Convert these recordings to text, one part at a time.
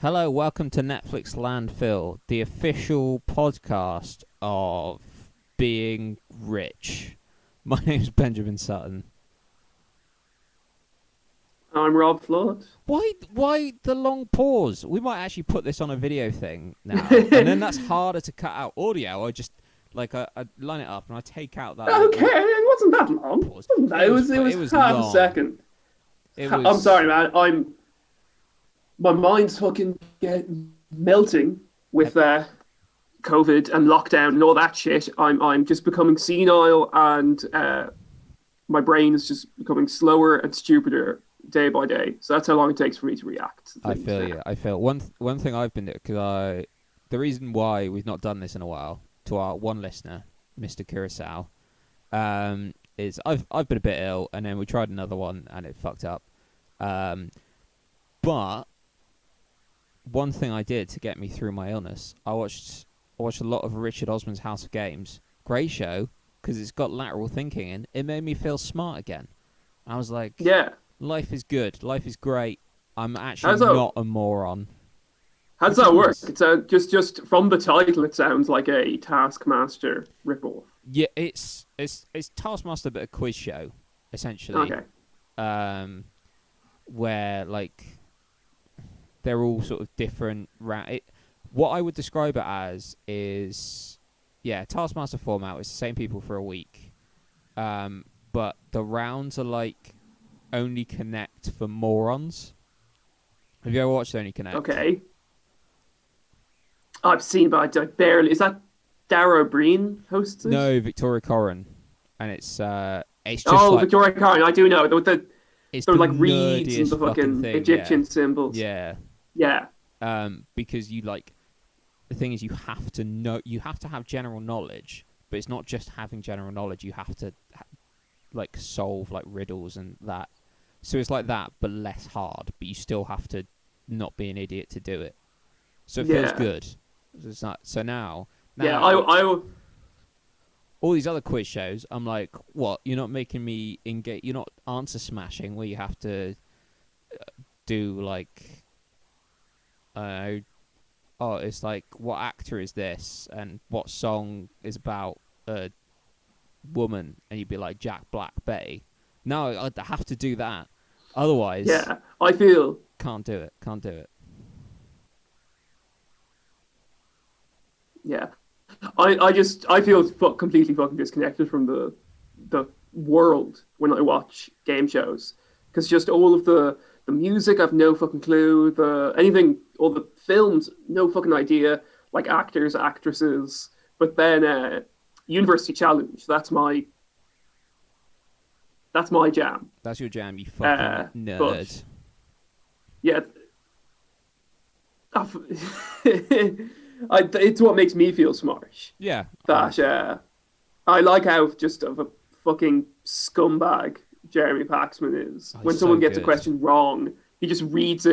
Hello, welcome to Netflix Landfill, the official podcast of being rich. My name's Benjamin Sutton. I'm Rob Flood. Why the long pause? We might actually put this on a video thing now, and then that's harder to cut out audio. I line it up and I take out that Okay, little it wasn't that long. pause. It was It was half a long. second. It I'm was. sorry, man. My mind's fucking melting with COVID and lockdown and all that shit. I'm just becoming senile, and my brain is just becoming slower and stupider day by day. So that's how long it takes for me to react to I things feel now. you. I feel one thing I've been doing because the reason why we've not done this in a while to our one listener, Mr. Curacao, is I've been a bit ill, and then we tried another one and it fucked up. Um, but one thing I did to get me through my illness, I watched a lot of Richard Osman's House of Games. Great show because it's got lateral thinking in. It made me feel smart again. I was like, Yeah. life is good, life is great. I'm actually How's that? not a moron, How's which is that work? nice. It's just from the title, it sounds like a Taskmaster ripoff. Yeah, it's Taskmaster, but a quiz show, essentially, Okay. where they're all sort of different. What I would describe it as is, yeah, Taskmaster format. It's the same people for a week, but the rounds are like Only Connect for morons. Have you ever watched Only Connect? Okay. I've seen, but I barely. Is that Dara Breen hosts it? No, Victoria Coren, and it's just Oh, like Victoria Karen. I do know. it's There the were like reeds and nerdiest the fucking fucking thing. Yeah, Egyptian symbols. yeah. Yeah, Because the thing is you have to know, you have to have general knowledge, but it's not just having general knowledge. You have to solve like riddles and that. So it's like that, but less hard. But you still have to not be an idiot to do it. So it feels yeah, good. It's not, so now yeah. now all these other quiz shows, I'm like, what? You're not making me engage. You're not answer smashing where you have to do uh, oh, it's like, what actor is this and what song is about a woman, and you'd be like Jack Black Betty. No, I'd have to do that. Otherwise, yeah. I feel can't do it. Can't do it. yeah. I feel completely fucking disconnected from the world when I watch game shows because just all of the music, I've no fucking clue. The anything, all the films, no fucking idea. Like actors, actresses, but then University Challenge. That's my jam. That's your jam, you fucking But nerd. yeah, it's what makes me feel smart. Yeah, That I like how just of a fucking scumbag Jeremy Paxman is. oh, he's When so someone gets a good. question wrong, he just reads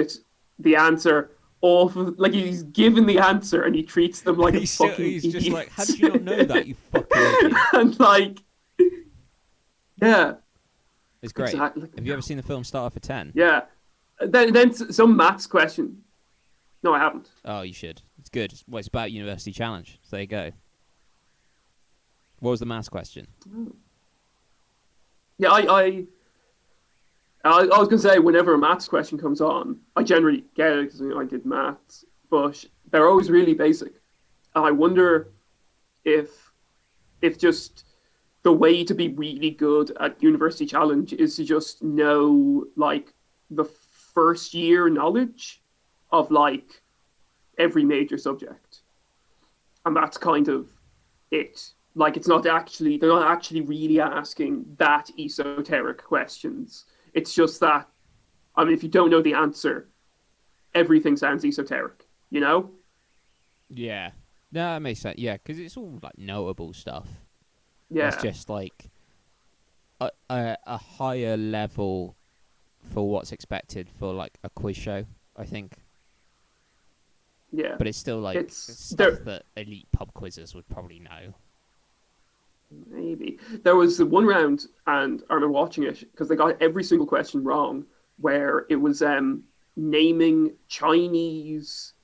the answer off of, like he's given the answer and he treats them like a fucking He's just idiot. like, how did you not know that, you fucking idiot? And like, yeah, It's great. exactly. Have you ever seen the film Starter for 10? Yeah. Then some maths question. No, I haven't. Oh, you should. It's good. Well, it's about University Challenge. So there you go. What was the maths question? Yeah, I was gonna say whenever a maths question comes on, I generally get it because I did maths, but they're always really basic. And I wonder if just the way to be really good at University Challenge is to just know like the first year knowledge of like every major subject, and that's kind of it. Like it's not actually they're not actually really asking that esoteric questions. It's just that I mean, if you don't know the answer, everything sounds esoteric. You know? Yeah. No, that makes sense. Yeah, because it's all like notable stuff. It's Yeah, just like a higher level for what's expected for like a quiz show, I think. yeah. But it's still like It's stuff there. that elite pub quizzes would probably know. Maybe there was one round, and I remember watching it because they got every single question wrong. Where it was naming Chinese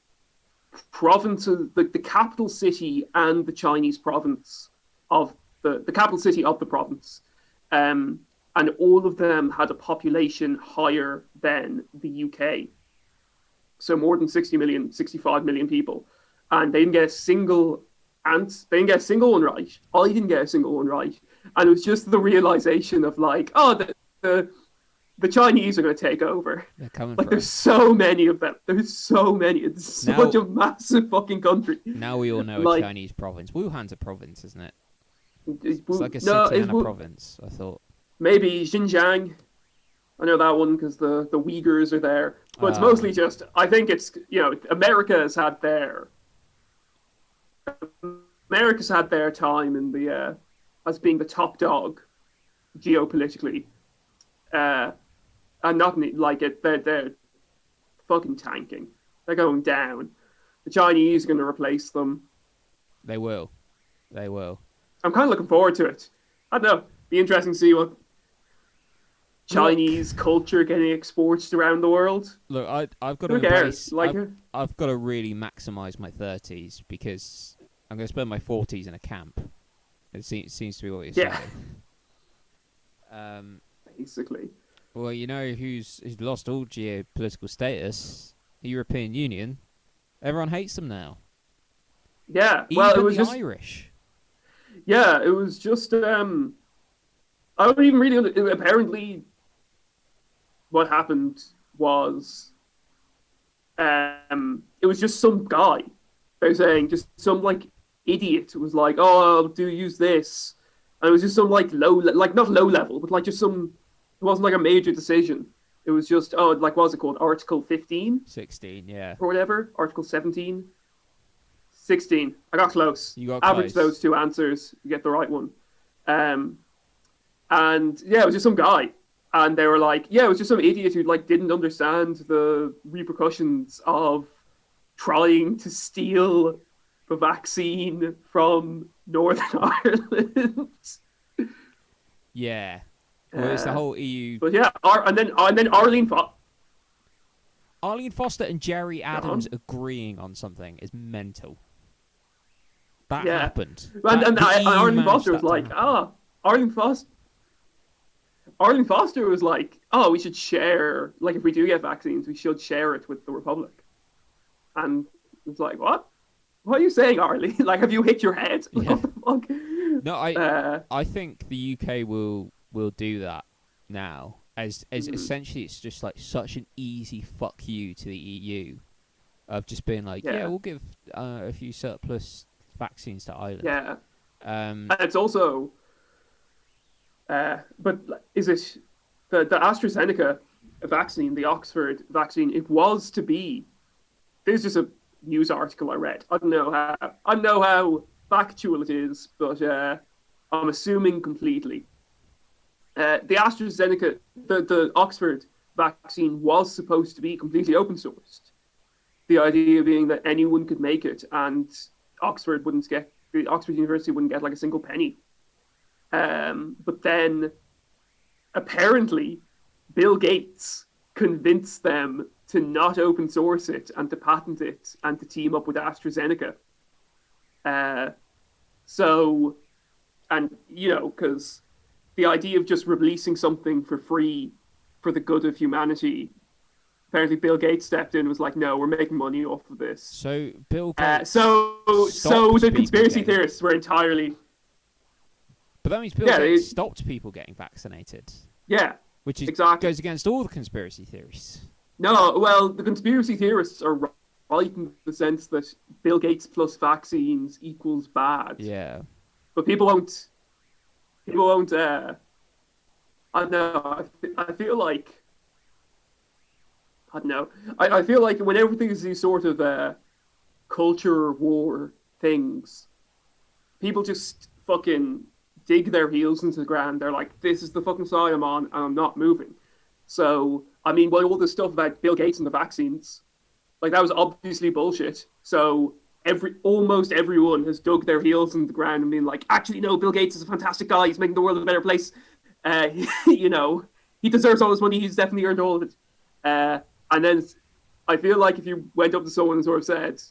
provinces, the capital city and the Chinese province of the capital city of the province. And all of them had a population higher than the UK. So more than 60 million, 65 million people. And they didn't get a single they didn't get a single one right. I didn't get a single one right. And it was just the realization of like, oh, the Chinese are going to take over. They're coming like, for there's us. so many of them. There's so many. It's such a massive fucking country. Now we all know like, a Chinese province. Wuhan's a province, isn't it? It's like a city and a province, I thought. Maybe Xinjiang. I know that one because the Uyghurs are there. But it's mostly just, I think it's, America has had their time in the as being the top dog geopolitically. And not like it, they're fucking tanking. They're going down. The Chinese are going to replace them. They will. I'm kind of looking forward to it. I don't know. Be interesting to see what Chinese culture getting exported around the world. Look, I've got to embrace. I've got to really maximize my 30s because I'm going to spend my 40s in a camp. It seems to be what you're saying. Basically. Well, you know who's lost all geopolitical status? The European Union. Everyone hates them now. Yeah, Even it was the just Irish. Yeah, it was just I don't even really apparently what happened was it was just some guy. They're saying just some like idiot was like, "Oh, I'll use this." And it was just some like not low level, but like just some. It wasn't like a major decision. It was just what was it called? Article 15? 16, yeah. Or whatever. Article 17. 16. I got close. You got Average close. those two answers, you get the right one. And yeah, it was just some guy. And they were like, yeah, it was just some idiot who like didn't understand the repercussions of trying to steal the vaccine from Northern Ireland. Yeah. Well, it's the whole EU. But yeah, and then Arlene Foster and Jerry Adams agreeing on something is mental. That happened. And Arlene Foster was like, Arlene Foster was like, oh, we should share, like if we do get vaccines, we should share it with the Republic. And it's like, what? What are you saying, Arlene? Like, have you hit your head? Yeah. What the fuck? No, I think the UK will do that now. As essentially, it's just like such an easy fuck you to the EU of just being like, yeah we'll give a few surplus vaccines to Ireland. Yeah. And it's also, but is it the AstraZeneca vaccine, the Oxford vaccine? It was to be. This is just a news article I read. I don't know how factual it is, but I'm assuming completely. The AstraZeneca, the Oxford vaccine was supposed to be completely open sourced. The idea being that anyone could make it, and the Oxford University wouldn't get like a single penny. But then, apparently, Bill Gates convinced them to not open source it and to patent it and to team up with AstraZeneca. Because the idea of just releasing something for free for the good of humanity, apparently Bill Gates stepped in and was like, no, we're making money off of this. So Bill Gates so the conspiracy theorists were entirely... But that means Bill Gates stopped people getting vaccinated. Yeah, which exactly. Goes against all the conspiracy theories. No, well, the conspiracy theorists are right in the sense that Bill Gates plus vaccines equals bad. Yeah. But people won't, I don't know, I feel like, I don't know, I feel like whenever there's these sort of culture war things, people just fucking dig their heels into the ground. They're like, this is the fucking side I'm on, and I'm not moving. So, I mean, all this stuff about Bill Gates and the vaccines, like, that was obviously bullshit. So, almost everyone has dug their heels into the ground and been like, actually, no, Bill Gates is a fantastic guy. He's making the world a better place. He deserves all this money. He's definitely earned all of it. And then I feel like if you went up to someone and sort of said,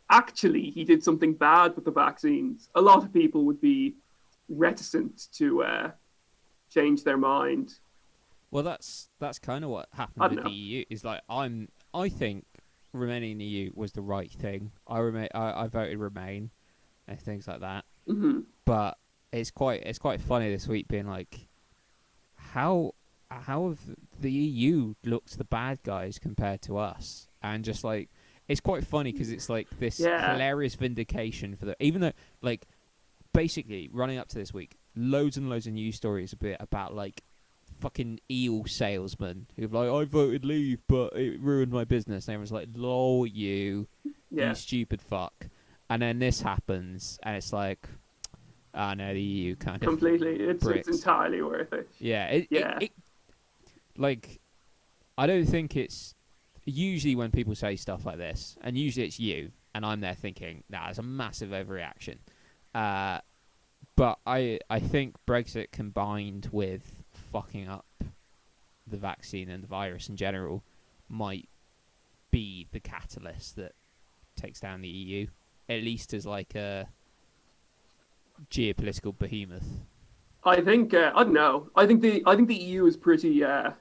actually, he did something bad with the vaccines, a lot of people would be reticent to change their mind. Well, that's kind of what happened I don't with the know. EU. Is like I think remaining in the EU was the right thing. I voted Remain and things like that. Hmm. But it's quite funny this week being like, how have the EU looked the bad guys compared to us, and just like it's quite funny because it's like this Yeah, hilarious vindication for the even though like basically running up to this week, loads and loads of news stories a bit about like fucking eel salesmen who've like I voted Leave but it ruined my business. And everyone's like, lol, you yeah, stupid fuck. And then this happens, and it's like, oh no, the EU kind of completely. It's bricks. entirely worth it. Yeah, Yeah, it like I don't think it's usually when people say stuff like this, and usually it's you, and I'm there thinking, nah, it's a massive overreaction. Uh, but I think Brexit combined with fucking up the vaccine and the virus in general might be the catalyst that takes down the EU, at least as like a geopolitical behemoth. I think I don't know. I think the EU is pretty. I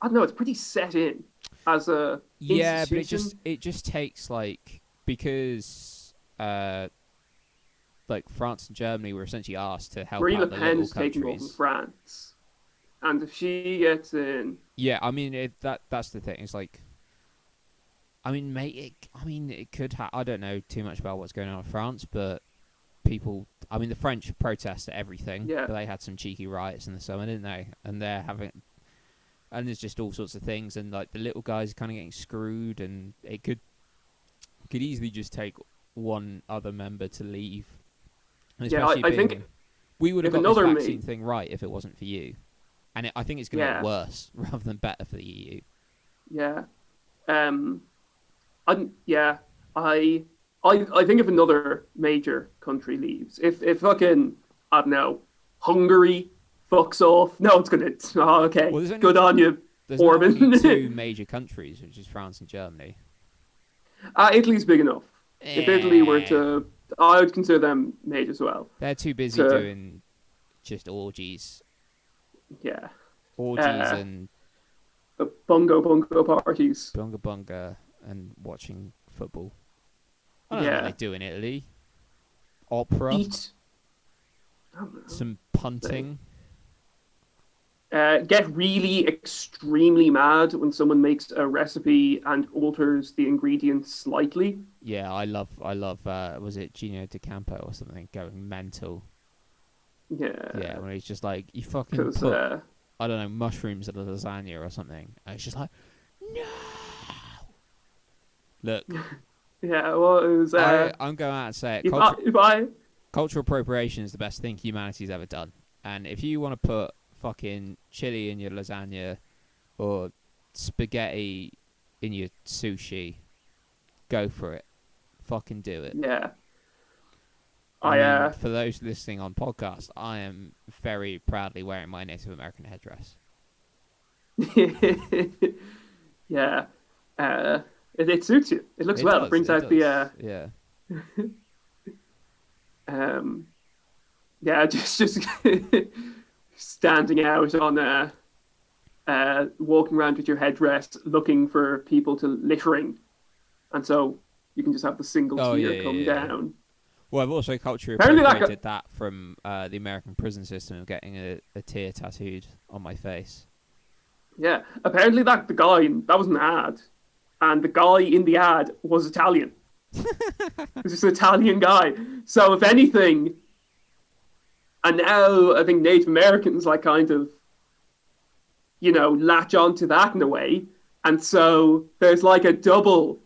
don't know. It's pretty set in as a Yeah, but institution. it just takes like because like France and Germany were essentially asked to help Marie Le out the little Pen's taking over countries. France, and if she gets in, Yeah, I mean that's the thing. It's like I mean, mate. I mean, it could. I don't know too much about what's going on in France, but people. I mean, the French protest at everything, yeah, but they had some cheeky riots in the summer, didn't they? And they're having. And there's just all sorts of things, and like the little guys are kind of getting screwed, and it could easily just take one other member to leave, and yeah. especially I think being we would have if got this another vaccine mate, thing right if it wasn't for you, and I think it's going to get yeah, worse rather than better for the EU. yeah. Um, yeah, I, I think if another major country leaves, if fucking I don't know, Hungary fucks off, no, it's gonna. Oh, okay, Well, good on you, there's now only Orban. two major countries, which is France and Germany. Italy's big enough. If Italy were Eh, to, I would consider them major as well. they're too busy To doing just yeah, orgies uh, and the bungo parties. bunga bunga and watching football. I don't know what they Yeah, do in Italy. Opera, eat. I don't know. some punting. Get really extremely mad when someone makes a recipe and alters the ingredients slightly. Yeah, I love. Was it Gino Campo or something going mental? Yeah, Yeah, when he's just like, you fucking because put I don't know mushrooms in a lasagna or something, and it's just like, no. Look, yeah, well, it was I'm going out and say it. if I Cultural appropriation is the best thing humanity's ever done, and if you want to put fucking chili in your lasagna or spaghetti in your sushi, go for it. Fucking do it. yeah I I mean, for those listening on podcast, I am very proudly wearing my Native American headdress. yeah it suits you. It looks It well. It does. brings It out the does. Yeah. um yeah just standing out on walking around with your headdress looking for people to littering, and so you can just have the single Oh yeah, tear yeah, come yeah. down. Well, I've also culturally Apparently appropriated that from the American prison system of getting a tear tattooed on my face. apparently that the guy that was an ad, and the guy in the ad was Italian. It was just an Italian guy. So if anything, and now I think Native Americans like kind of latch onto that in a way, and so there's like a double.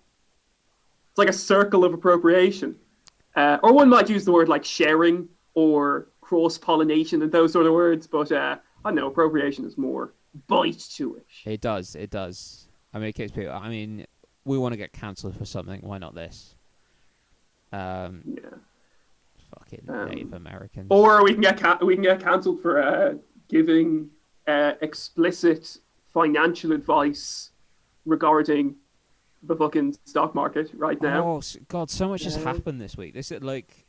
It's like a circle of appropriation. Or one might use the word like sharing or cross pollination and those sort of words, but I don't know, appropriation is more bite to it. It does. It does. I mean, it keeps people. I mean, we want to get cancelled for something. Why not this? Yeah. Fucking Native Americans. Or we can get cancelled for giving explicit financial advice regarding the fucking stock market right now. Oh God, so much has Uh, happened this week. This is like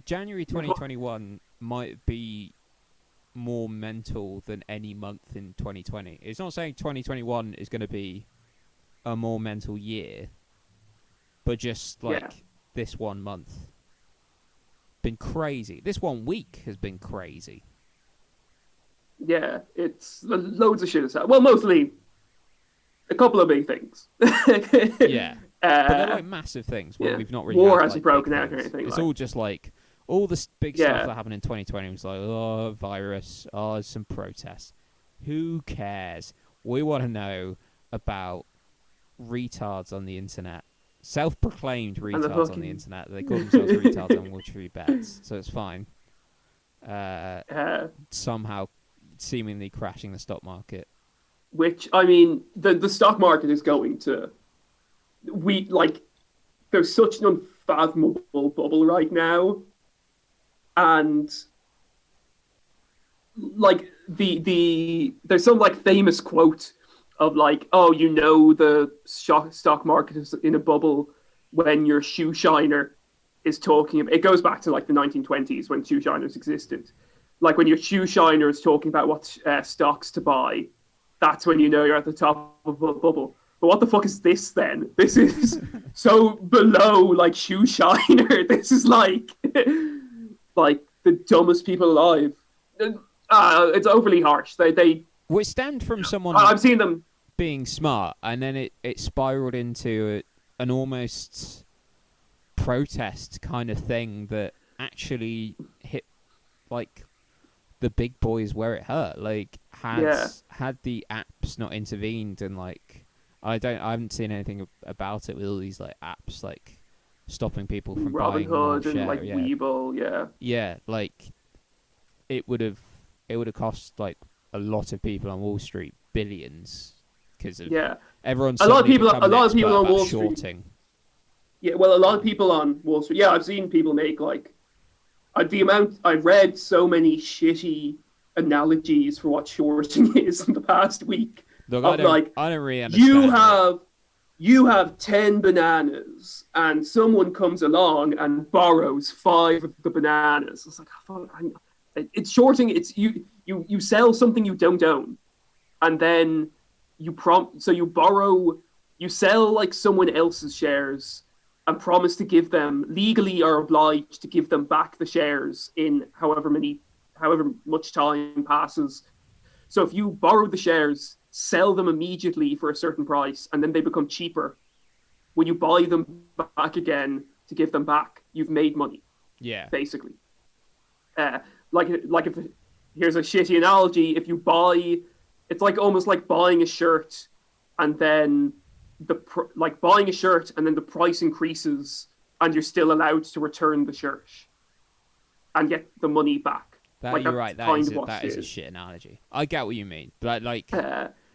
January 2021 might be more mental than any month in 2020. It's not saying 2021 is going to be a more mental year, but just yeah, like this 1 month been crazy. This 1 week has been crazy. yeah, it's loads of shit has happened. Well, mostly a couple of big things. Yeah, but they're uh, like massive things where yeah, we've not really war had hasn't like big broken out or things. anything It's like. all just like all the big stuff Yeah, that happened in 2020 was like, oh, virus, oh, some protests. Who cares? We want to know about retards on the internet, self-proclaimed and the retards on the fucking. internet. They call themselves retards on Wall Street bets, so it's fine. Somehow, seemingly crashing the stock market. Which I mean, the stock market is going to. We like there's such an unfathomable bubble right now, and like there's some like famous quote of like, oh, you know, the stock market is in a bubble when your shoe shiner is talking about, it goes back to like the 1920s when shoe shiners existed, like when your shoe shiner is talking about what stocks to buy, that's when you know you're at the top of a bubble. But what the fuck is this then? This is so below like shoe shiner. This is like the dumbest people alive. It's overly harsh. Well, it stemmed from someone I've seen them. being smart, and then it spiraled into an almost protest kind of thing that actually hit like the big boys where it hurt. Like Yeah, had the apps not intervened, and like I haven't seen anything about it with all these like apps like stopping people from Robin buying more Hood and share. like Yeah, Weeble. Yeah, yeah, like it would have cost like a lot of people on Wall Street billions because of yeah. everyone A lot of suddenly people. become A an lot of expert people on about Wall Street. shorting. Yeah, well, a lot of people on Wall Street. Yeah, I've seen people make like the amount I've read so many shitty analogies for what shorting is in the past week. Look, Of like, I don't really you understand it. have you have 10 bananas and someone comes along and borrows 5 of the bananas. It's like, oh, it's shorting. It's you sell something you don't own, and then you sell like someone else's shares and promise to give them, legally are obliged to give them back the shares in however much time passes. So if you borrow the shares, sell them immediately for a certain price, and then they become cheaper, when you buy them back again to give them back, you've made money, Yeah, basically. Uh, like if here's a shitty analogy: if you buy, it's like almost like buying a shirt, and then like buying a shirt, and then the price increases, and you're still allowed to return the shirt and get the money back. that Like you're that's right. kind of what That it is a is. shit analogy. I get what you mean, but like,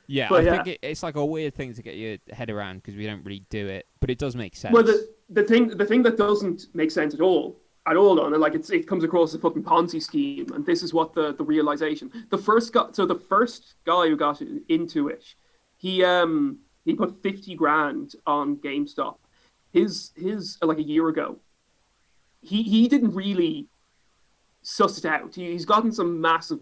yeah, I But think yeah, it's like a weird thing to get your head around because we don't really do it, but it does make well, sense. the thing that doesn't make sense at all, on it, like it comes across as a fucking Ponzi scheme, and this is what the realization. The first guy who got into it, he put 50 grand on GameStop. His like a year ago. He didn't really suss it out. He's gotten some massive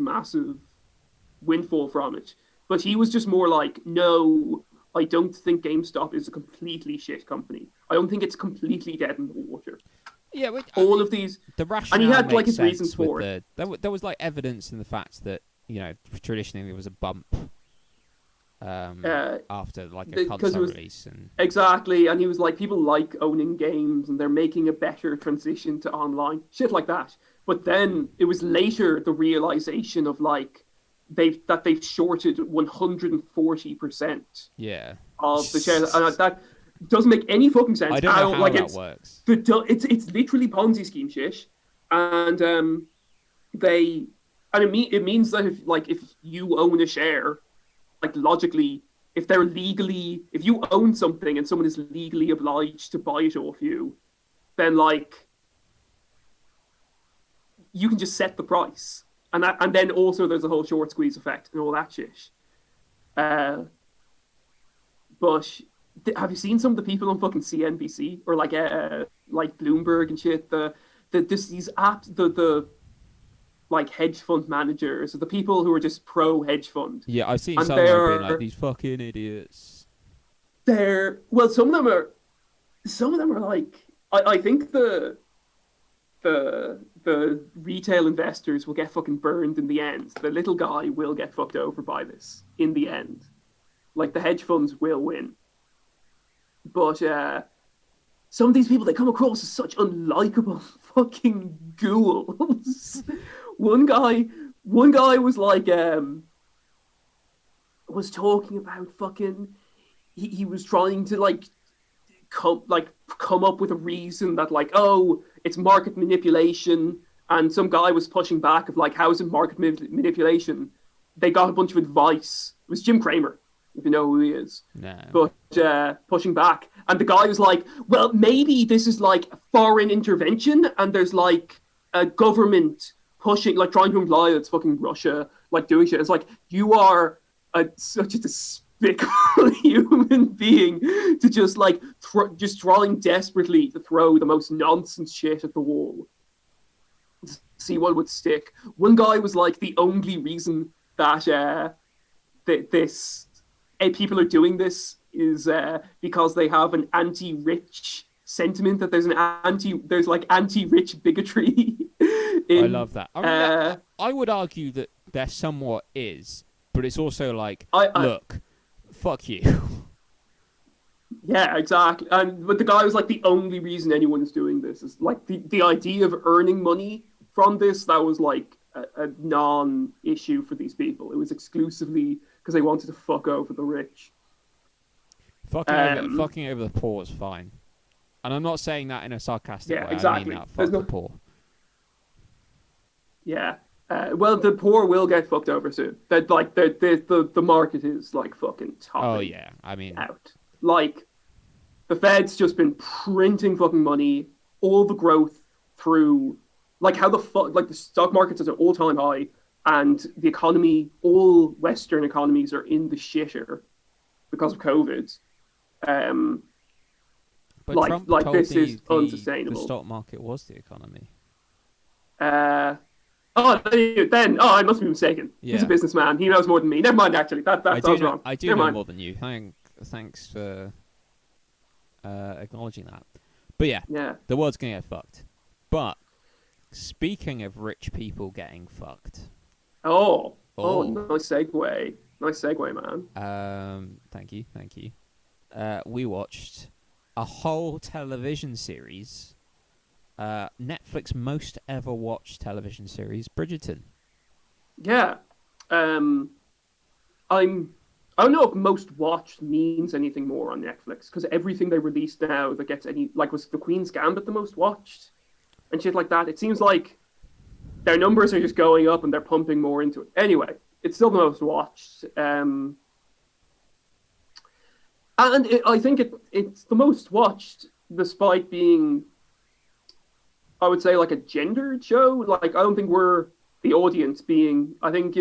windfall from it, but he was just more like, no, I don't think GameStop is a completely shit company. I don't think it's completely dead in the water. Yeah, I All mean, of these, the and he rationale had like makes his reasons sense with for it. there was like evidence in the fact that traditionally there was a bump after like a Because it console was release and exactly, and he was like, people like owning games, and they're making a better transition to online, shit like that. But then it was later the realization of like they've shorted 140% yeah. of the shares, and that doesn't make any fucking sense. I don't know how Like that works. it's literally Ponzi scheme shit, and they and it means that if you own a share, like logically, if you own something and someone is legally obliged to buy it off you, then like you can just set the price, and then also there's a whole short squeeze effect and all that shit. But have you seen some of the people on fucking CNBC or like Bloomberg and shit? These apps, the like hedge fund managers, or the people who are just pro hedge fund, Yeah, I've seen and some of them being like these fucking idiots. they're well, some of them are like I think the retail investors will get fucking burned in the end. The little guy will get fucked over by this in the end. Like the hedge funds will win, but some of these people they come across as such unlikable fucking ghouls. one guy, one guy was like was talking about fucking. He was trying to come up with a reason that like, oh, it's market manipulation, and some guy was pushing back of like, how is it market manipulation? They got a bunch of advice. It was Jim Cramer, if you know who he is. No. But pushing back, and the guy was like, well, maybe this is like foreign intervention, and there's like a government pushing, like trying to imply it's fucking Russia, like doing shit. It's like you are such a despicable human being to just like just trying desperately to throw the most nonsense shit at the wall to see what would stick. One guy was like, the only reason that people are doing this is because they have an anti-rich sentiment, that there's like anti-rich bigotry. I love that. I mean, I would argue that there somewhat is, but it's also like, look, fuck you. Yeah, exactly. But the guy was like, the only reason anyone is doing this is like the idea of earning money from this. That was like a non-issue for these people. It was exclusively because they wanted to fuck over the rich. Fucking over the poor is fine, and I'm not saying that in a sarcastic way. Exactly. I mean that fuck the poor. Yeah. Well, the poor will get fucked over soon. That like the market is like fucking topping. Oh yeah, I mean out. Like the Fed's just been printing fucking money, all the growth through like how the fuck like the stock market's at an all-time high, and the economy, all Western economies are in the shitter because of COVID. but like Trump like told this is the unsustainable. The stock market was the economy. I must be mistaken. Yeah. He's a businessman. He knows more than me. Never mind. Actually, I was wrong. I do know more than you. Thanks for acknowledging that. But yeah, the world's gonna get fucked. But speaking of rich people getting fucked. Oh, nice segue, man. Thank you. We watched a whole television series. Netflix most ever watched television series, Bridgerton. Yeah. I don't know if most watched means anything more on Netflix, because everything they release now that gets any, like, was the Queen's Gambit the most watched and shit like that. It seems like their numbers are just going up and they're pumping more into it. Anyway, it's still the most watched. I think it's the most watched despite being, I would say, like a gendered show. Like, I don't think we're the audience being, I think,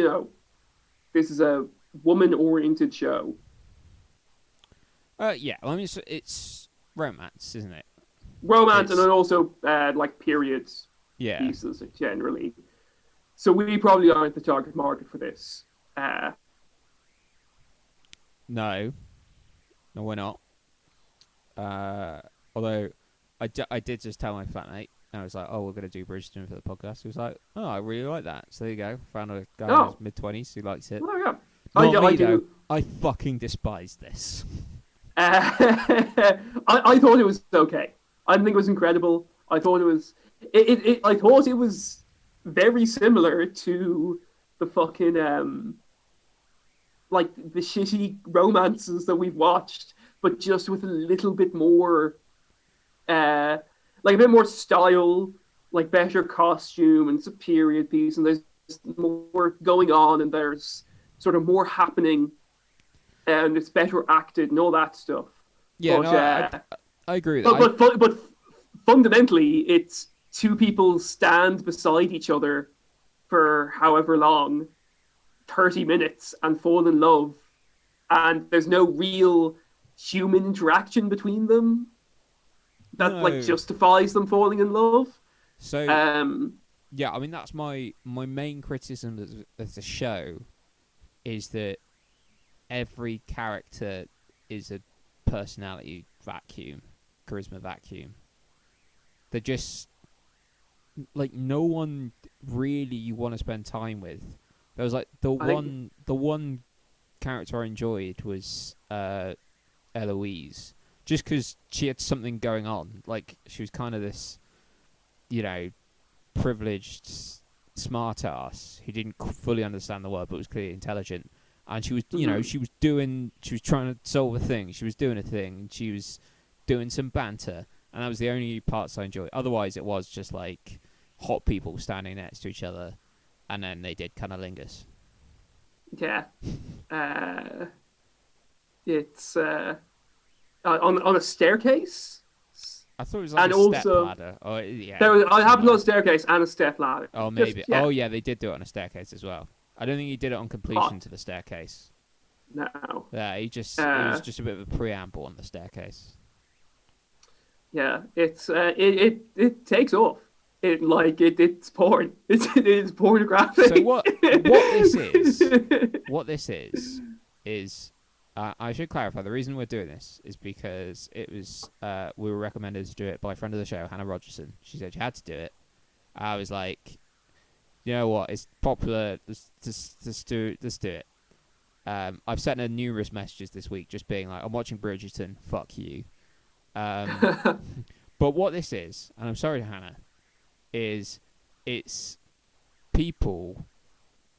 this is a woman-oriented show. Yeah, I mean, it's romance, isn't it? Romance, and then also, like, periods pieces, generally. So we probably aren't the target market for this. No, we're not. Although, I did just tell my flatmate, and I was like, oh, we're going to do Bridgerton for the podcast. He was like, oh, I really like that. So there you go. Found a guy in his mid-20s who likes it. Oh, yeah. I do. I fucking despise this. I thought it was okay. I didn't think it was incredible. I thought it was... I thought it was very similar to the fucking... like, the shitty romances that we've watched, but just with a little bit more... like a bit more style, like better costume, and it's a period piece, and there's more going on, and there's sort of more happening, and it's better acted and all that stuff. Yeah, but, I agree with that. But fundamentally, it's two people stand beside each other for however long, 30 minutes, and fall in love, and there's no real human interaction between them that like No. justifies them falling in love. So Um, yeah, I mean that's my main criticism of the show is that every character is a personality vacuum, charisma vacuum. They're just like no one really you want to spend time with. There was like I think the one character I enjoyed was Eloise, just because she had something going on. Like she was kind of this, you know, privileged smart ass who didn't fully understand the world but was clearly intelligent. And she was, you know, she was trying to solve a thing. She was doing a thing. She was doing some banter, and that was the only parts I enjoyed. Otherwise, it was just like hot people standing next to each other, and then they did cunnilingus. yeah, uh, it's on a staircase, I thought it was like and a step also ladder. Oh yeah, there was, I have somewhere. no staircase and a step ladder. Oh Just maybe. yeah, Oh yeah, they did do it on a staircase as well. I don't think he did it on completion hot to the staircase. now. Yeah, it was Uh, just a bit of a preamble on the staircase. yeah, it takes off. It's porn. It's pornographic. So what this is I should clarify the reason we're doing this is because it was we were recommended to do it by a friend of the show, Hannah Rogerson. She said she had to do it. I was like, you know what? It's popular. Let's do it. I've sent her numerous messages this week, just being like, I'm watching Bridgerton. Fuck you. But what this is, and I'm sorry, Hannah, is it's people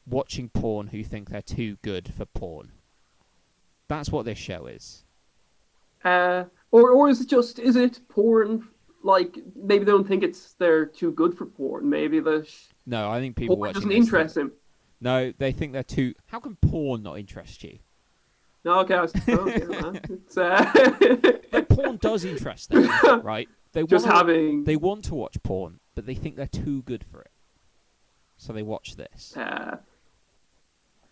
watching porn who think they're too good for porn. That's what this show is. Or is it porn? Like maybe they don't think they're too good for porn. Maybe No, I think people porn watching doesn't this think... interest him. No, they think they're too... How can porn not interest you? No, okay, okay, man. It's Like, porn does interest them, right? just having. They want to watch porn, but they think they're too good for it. So they watch this.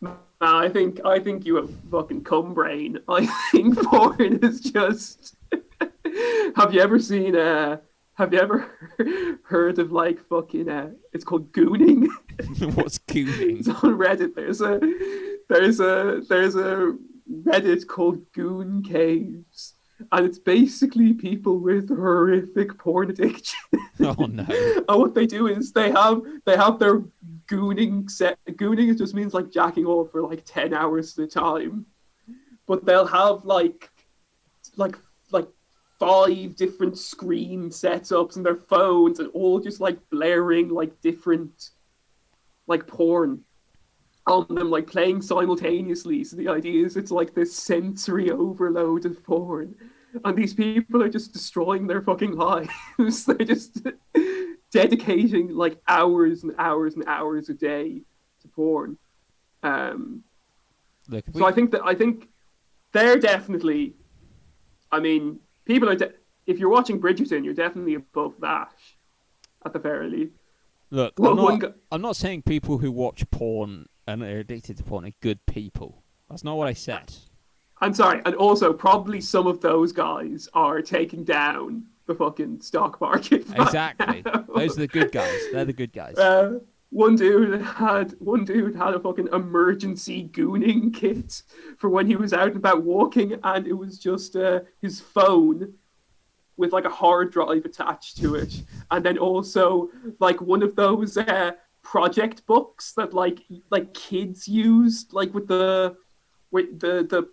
Man, I think you have fucking cum brain. I think porn is just. Have you ever seen? Have you ever heard of like fucking? It's called gooning. What's gooning? It's on Reddit. There's a Reddit called Goon Caves, and it's basically people with horrific porn addiction. Oh no! And what they do is they have their gooning set. Gooning just means like jacking off for like 10 hours at a time, but they'll have like 5 different screen setups and their phones and all just like blaring like different like porn on them, like playing simultaneously. So the idea is it's like this sensory overload of porn, and these people are just destroying their fucking lives. They're just dedicating like hours and hours and hours a day to porn. Look, So I think they're definitely. I mean, people are. If you're watching Bridgerton, you're definitely above that, at the very least. look, I'm not saying people who watch porn and are addicted to porn are good people. That's not what I said. I'm sorry, and also probably some of those guys are taking down the fucking stock market. Right Exactly. now. Those are the good guys. They're the good guys. One dude had a fucking emergency gooning kit for when he was out and about walking, and it was just his phone with like a hard drive attached to it, and then also like one of those project books that like kids used, like with the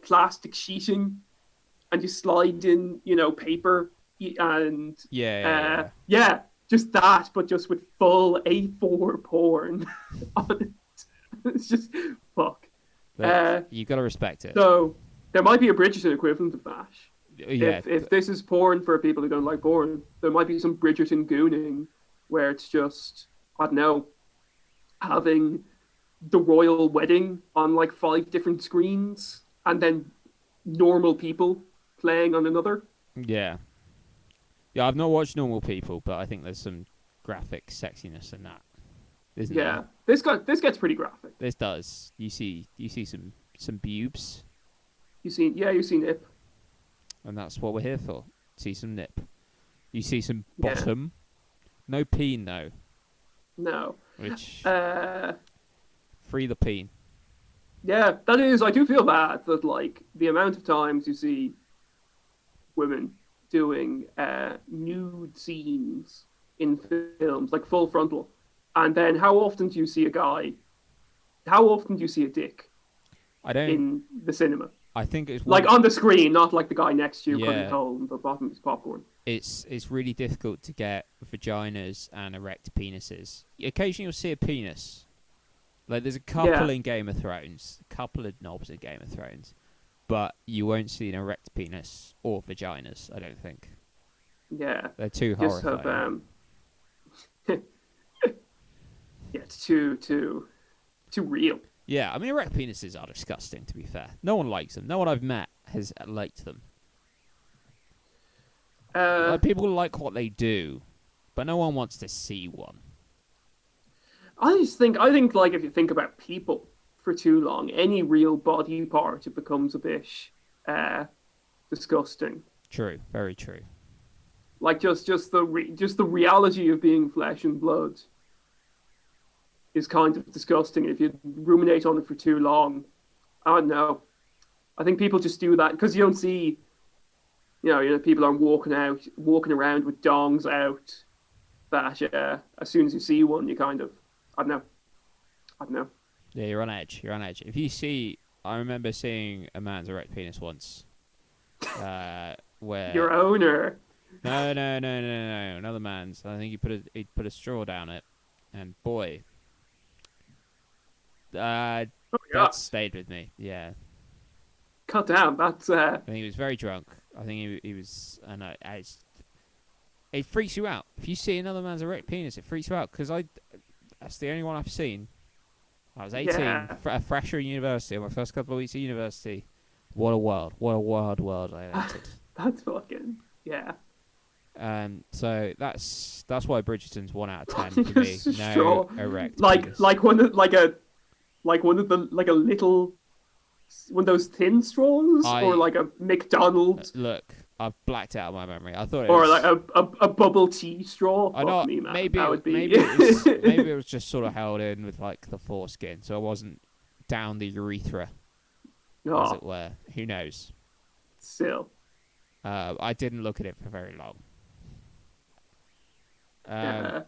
plastic sheeting, and you slide in paper and Yeah. just that, but just with full A4 porn on it. It's just fuck. You got to respect it. So there might be a Bridgerton equivalent of that. Yeah. If this is porn for people who don't like porn, there might be some Bridgerton gooning where it's just, I don't know, having the royal wedding on like 5 different screens and then normal people playing on another. Yeah. Yeah, I've not watched Normal People, but I think there's some graphic sexiness in that. Isn't there? This gets pretty graphic. This does. You see some boobs. You've seen it. and that's what we're here for. See some nip. You see some Yeah. bottom. No peen though. No. Which Uh, free the peen. yeah, that is. I do feel bad that like the amount of times you see women doing nude scenes in films, like full frontal, and then how often do you see a guy? How often do you see a dick I don't. in the cinema? I think it's Like on the screen, not like the guy next to you cutting Yeah. hole in the bottom of his popcorn. It's really difficult to get vaginas and erect penises. Occasionally you'll see a penis. Like there's a couple Yeah. in Game of Thrones, a couple of knobs in Game of Thrones, but you won't see an erect penis or vaginas. I don't think Yeah. they're too Just horrifying. have yeah, it's too real. Yeah, I mean erect penises are disgusting. To be fair, no one likes them. No one I've met has liked them. Like, people like what they do, but no one wants to see one. I think like if you think about people for too long, any real body part, it becomes a bit disgusting. True, very true. Like just the reality of being flesh and blood is kind of disgusting. If you ruminate on it for too long, I don't know. I think people just do that because you don't see, people are walking around with dongs out. That as soon as you see one, you kind of, I don't know. Yeah, you're on edge. You're on edge. If you see, I remember seeing a man's erect penis once. Where Your owner. no, another man's. I think he put a straw down it, and boy, Oh yeah. that stayed with me. Yeah, Cut down. That's I think he was very drunk. I think he was, and it freaks you out if you see another man's erect penis. It freaks you out because that's the only one I've seen. I was 18, Yeah. a fresher in university. My first couple of weeks at university. What a world! What a wild world I entered. that's fucking yeah. So that's why Bridgerton's 1 out of 10 for me. No Straw. erect Like penis. one of those thin straws, or like a McDonald's, Look, I've blacked out my memory. I thought it or was, like a bubble tea straw. I know. Fuck me, man. Maybe that would be maybe it was just sort of held in with like the foreskin, so it wasn't down the urethra, as oh, it were. Who knows? still. I didn't look at it for very long. Yeah.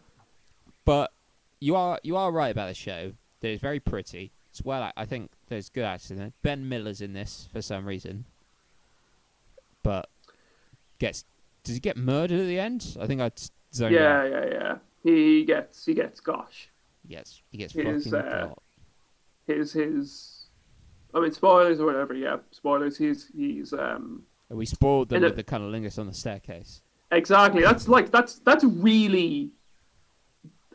But you are right about the show. That it's very pretty. It's well. I think there's good actors in it. Ben Miller's in this for some reason, but does he get murdered at the end? I think I zoned out. Yeah. He gets gosh. Yes, he gets His, fucking got. His. I mean, spoilers or whatever. Yeah, spoilers. He's We spoiled them in a- with the cunnilingus on the staircase. exactly. That's really.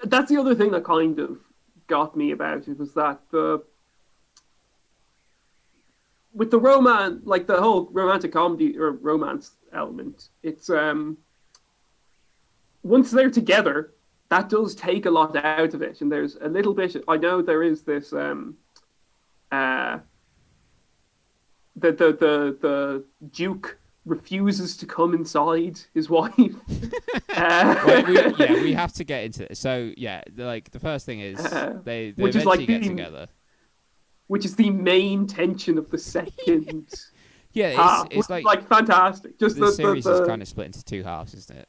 That's the other thing that kind of got me about it was that with the romance, like the whole romantic comedy or romance element, it's once they're together, that does take a lot out of it, and there's a little bit. I know there is this the Duke refuses to come inside his wife. We have to get into it. So yeah, the first thing is they which is eventually like get the- together. which is the main tension of the second Yeah, half. it's Which is, like fantastic. Just the series is kind of split into 2 halves, isn't it?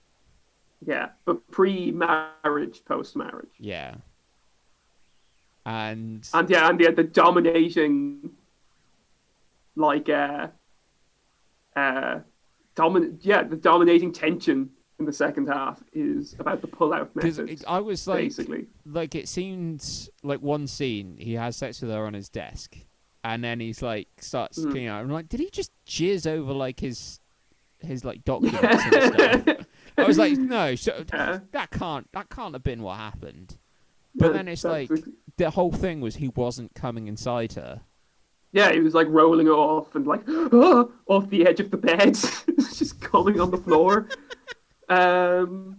yeah, but pre-marriage, post-marriage, Yeah. And the dominating, the dominating tension in the second half is about the pull-out method. I was like, basically, it seemed like one scene he has sex with her on his desk, and then he's like starts cleaning out. I'm like, did he just jizz over like his like documents and stuff? I was like, no, that can't have been what happened. But then it's like the whole thing was he wasn't coming inside her. yeah, he was like rolling off and like off the edge of the bed, just coming on the floor. And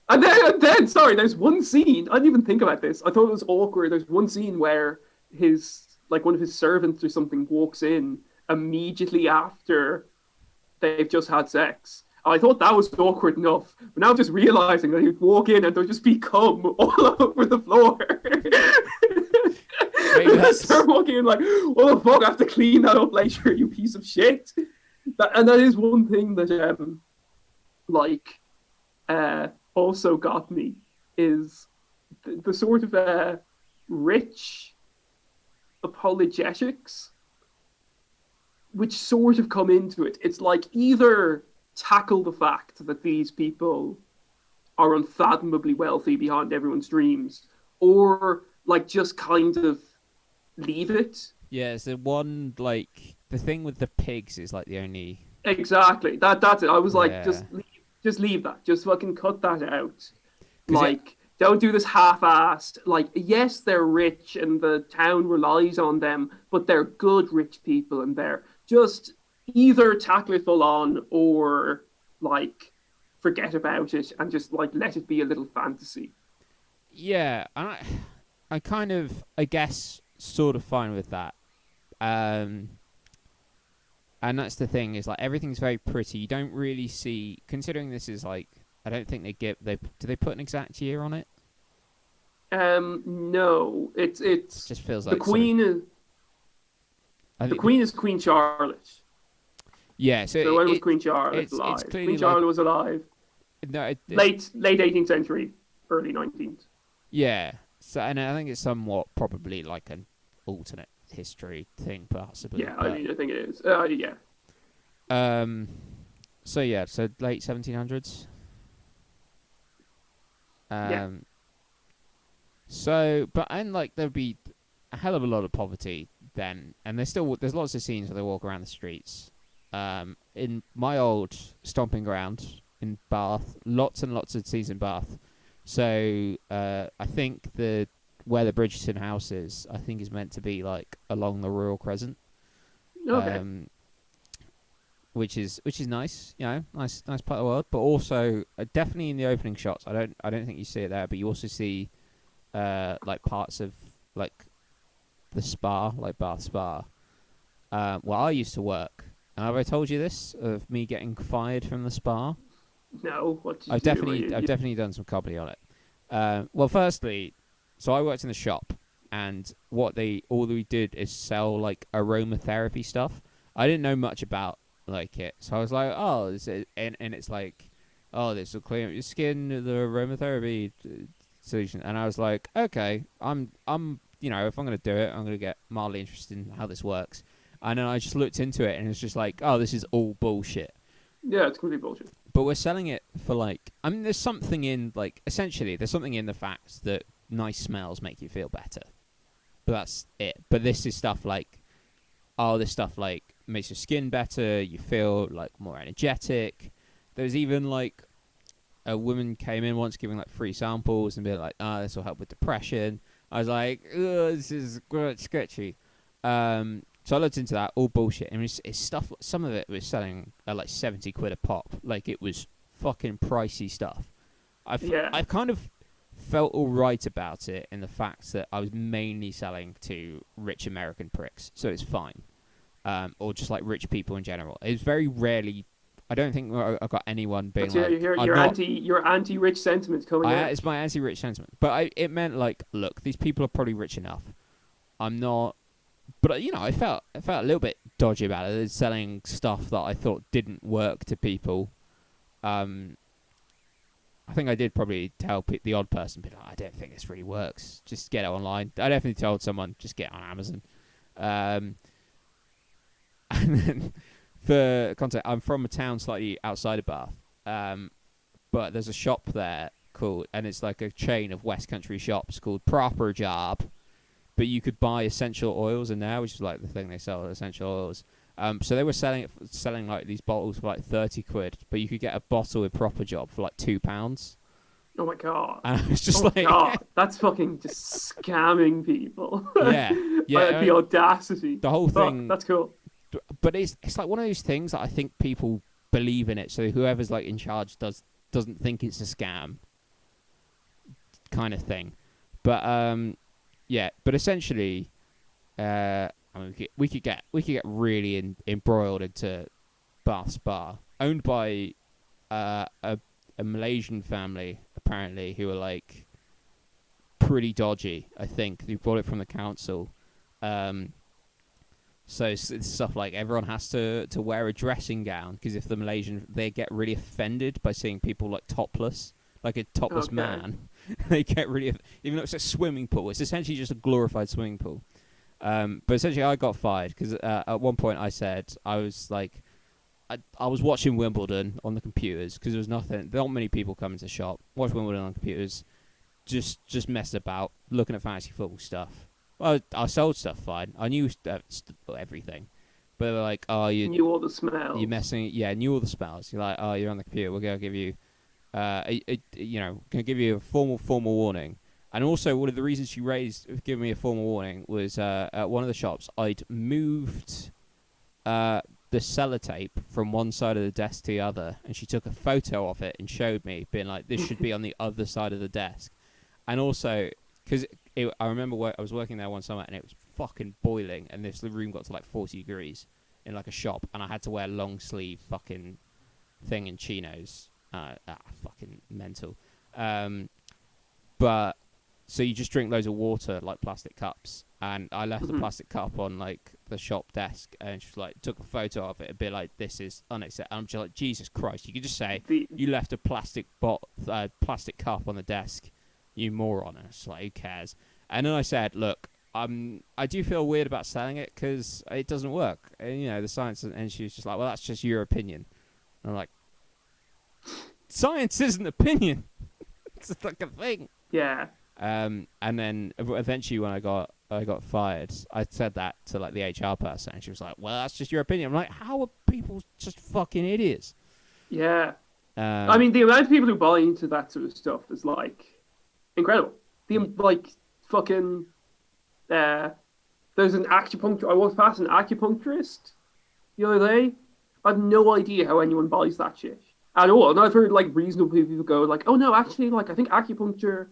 then, sorry, there's one scene. I didn't even think about this. I thought it was awkward. There's one scene where one of his servants or something walks in immediately after they've just had sex. I thought that was awkward enough, but now I'm just realizing that he'd walk in and there'd just be cum all over the floor. Maybe I that's start walking in like, what the fuck? I have to clean that up later, you piece of shit. And that is one thing that like also got me is the sort of rich apologetics which sort of come into it. It's like either tackle the fact that these people are unfathomably wealthy beyond everyone's dreams, or like just kind of leave it. yeah. So one like the thing with the pigs is like the only Exactly. That's it. I was like, yeah just leave that. Just fucking cut that out. because it Like, don't do this half-assed. Like, yes, they're rich and the town relies on them, but they're good rich people, and they're just either tackle it full on or like forget about it and just like let it be a little fantasy. yeah. I kind of I guess sort of fine with that. Um, and that's the thing is like everything's very pretty. You don't really see considering this is like I don't think they do they put an exact year on it. No, It it's just feels the like something. Queen is I the think Queen is Queen Charlotte. yeah. So So when was Queen Charlotte it's alive? clearly Queen like Charlotte was alive no it's late 18th century, early 19th. yeah. So and I think it's somewhat probably like an alternate history thing possibly, Yeah, I but mean I think it is. Yeah, um. So yeah, so late 1700s. yeah. Um. So, but and like there'd be a hell of a lot of poverty then, and there's lots of scenes where they walk around the streets. In my old stomping ground in Bath, lots and lots of scenes in Bath. So, I think the where the Bridgerton house is, I think is meant to be like along the Royal Crescent. Okay. Um, which is nice, you know, nice part of the world. But also, definitely in the opening shots, I don't think you see it there, but you also see like parts of like the spa, like Bath Spa. Well, I used to work, and have I told you this of me getting fired from the spa? No, what did you I've do? definitely I've definitely done some comedy on it. Well, firstly, so I worked in the shop, and all we did is sell like aromatherapy stuff. I didn't know much about like it, so I was like, oh, and it's like, oh, this will clean up your skin, the aromatherapy solution, and I was like, okay, I'm you know, if I'm gonna do it, I'm gonna get mildly interested in how this works, and then I just looked into it, and it's just like, oh, this is all bullshit. Yeah, it's complete bullshit. But we're selling it for like, I mean, there's something in like, essentially, there's something in the fact that nice smells make you feel better. But that's it. But this is stuff like, oh, this stuff like makes your skin better. You feel like more energetic. There's even like a woman came in once giving like free samples and be like, oh, this will help with depression. I was like, oh, this is quite sketchy. So I looked into that, all bullshit. And it's stuff. Some of it was selling at like 70 quid a pop. Like it was fucking pricey stuff. Yeah. I've kind of felt all right about it in the fact that I was mainly selling to rich American pricks, so it's fine. Or just like rich people in general. It's very rarely. I don't think I've got anyone being But yeah, like, your I'm not. your anti-rich sentiment coming out. It's my anti-rich sentiment, but it meant like, look, these people are probably rich enough. I'm not. But you know, I felt a little bit dodgy about it. It's selling stuff that I thought didn't work to people. I think I did probably tell the odd person, but I don't think this really works. Just get it online. I definitely told someone, just get it on Amazon. And then for context, I'm from a town slightly outside of Bath, but there's a shop there called, and it's like a chain of West Country shops called Proper Job. But you could buy essential oils in there, which is like the thing they sell, essential oils. So they were selling like these bottles for like 30 quid, but you could get a bottle with Proper Job for like £2. Oh my god. And I was just Oh my like, god. That's fucking just scamming people. yeah, The audacity. the whole Fuck, thing. that's cool. But it's like one of those things that I think people believe in it, so whoever's like in charge doesn't think it's a scam, kind of thing. But yeah, but essentially, I mean, we could get really embroiled into Bath Spa, owned by a Malaysian family apparently, who are like pretty dodgy. I think they bought it from the council. Um, so it's stuff like everyone has to wear a dressing gown, because if the Malaysian, they get really offended by seeing people like topless, like a topless man. They get really, even though it's a swimming pool, it's essentially just a glorified swimming pool. But essentially, I got fired because at one point I said I was like, I was watching Wimbledon on the computers because there was nothing. There aren't many people coming to the shop. Watch Wimbledon on computers, just messing about, looking at fantasy football stuff. Well, I sold stuff fine. I knew everything, but they were like, "Oh, knew all the smells. you're messing." Yeah, knew all the smells. You're like, "Oh, you're on the computer. We're gonna give you, gonna give you a formal warning." And also, one of the reasons she raised, giving me a formal warning, was at one of the shops I'd moved the sellotape from one side of the desk to the other, and she took a photo of it and showed me, being like, "This should be on the other side of the desk." And also, because I remember I was working there one summer and it was fucking boiling, and the room got to like 40 degrees in like a shop, and I had to wear long sleeve fucking thing and chinos. Fucking mental. But so you just drink loads of water, like plastic cups, and I left a plastic cup on like the shop desk, and she was like, took a photo of it, a bit like, "This is unacceptable." I'm just like, Jesus Christ! You could just say you left a plastic cup on the desk, you moron. And it's like, who cares? And then I said, "Look, I do feel weird about selling it because it doesn't work, and, the science." And she was just like, "Well, that's just your opinion." And I'm like, "Science isn't opinion. It's like a thing." Yeah. And then eventually, when I got fired, I said that to like the HR person, and she was like, "Well, that's just your opinion." I'm like, "How are people just fucking idiots?" Yeah. I mean, the amount of people who buy into that sort of stuff is like incredible. Like fucking. There's an acupuncture. I walked past an acupuncturist the other day. I have no idea how anyone buys that shit at all. And I've heard like reasonable people go like, "Oh no, actually, like I think acupuncture,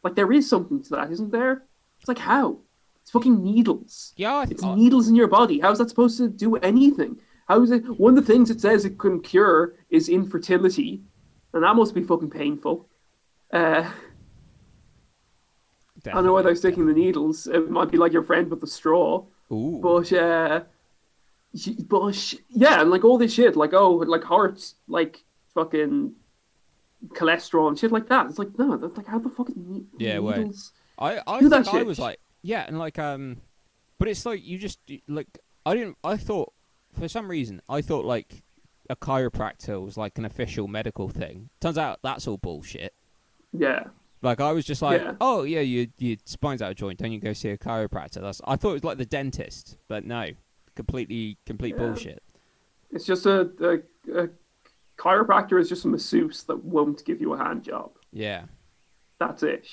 like there is something to that, isn't there?" It's like, how? It's fucking needles. Yeah, it's needles in your body. How's that supposed to do anything? How is it? One of the things it says it can cure is infertility, and that must be fucking painful. I don't know why they're sticking the needles. It might be like your friend with the straw. Ooh. But yeah, and like all this shit, like like hearts, like fucking cholesterol and shit like that. It's like, no, that's like, how the fuck is needles? I think I was like, yeah, and like but it's like you just like I thought for some reason I thought like a chiropractor was like an official medical thing. Turns out that's all bullshit. Yeah. Like I was just like, oh yeah, your spine's out of joint, don't you go see a chiropractor? I thought it was like the dentist, but no, complete bullshit. It's just a chiropractor is just a masseuse that won't give you a hand job. Yeah, that's it.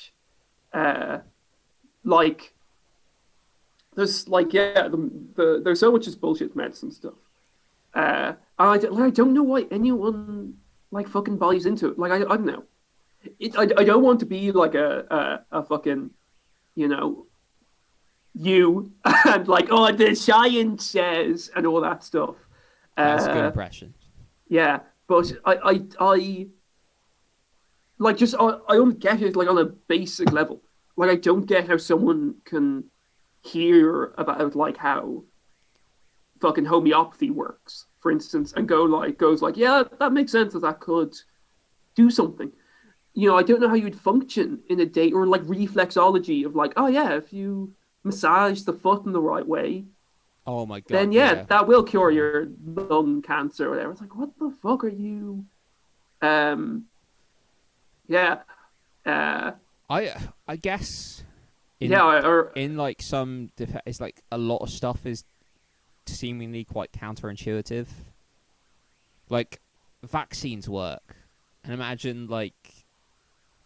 Like there's like there's so much just bullshit medicine stuff. And I don't know why anyone like fucking buys into it. Like I don't know. I don't want to be like a fucking, you and like, oh, the science says and all that stuff. That's a good impression. Yeah, but I like just I don't get it like on a basic level. Like I don't get how someone can hear about like how fucking homeopathy works, for instance, and goes like, yeah, that makes sense that could do something. I don't know how you'd function in a day, or like reflexology of like, oh yeah, if you massage the foot in the right way, oh my god, then that will cure your lung cancer or whatever. It's like, what the fuck are you? I guess. In like some, it's like a lot of stuff is seemingly quite counterintuitive. Like vaccines work, and imagine like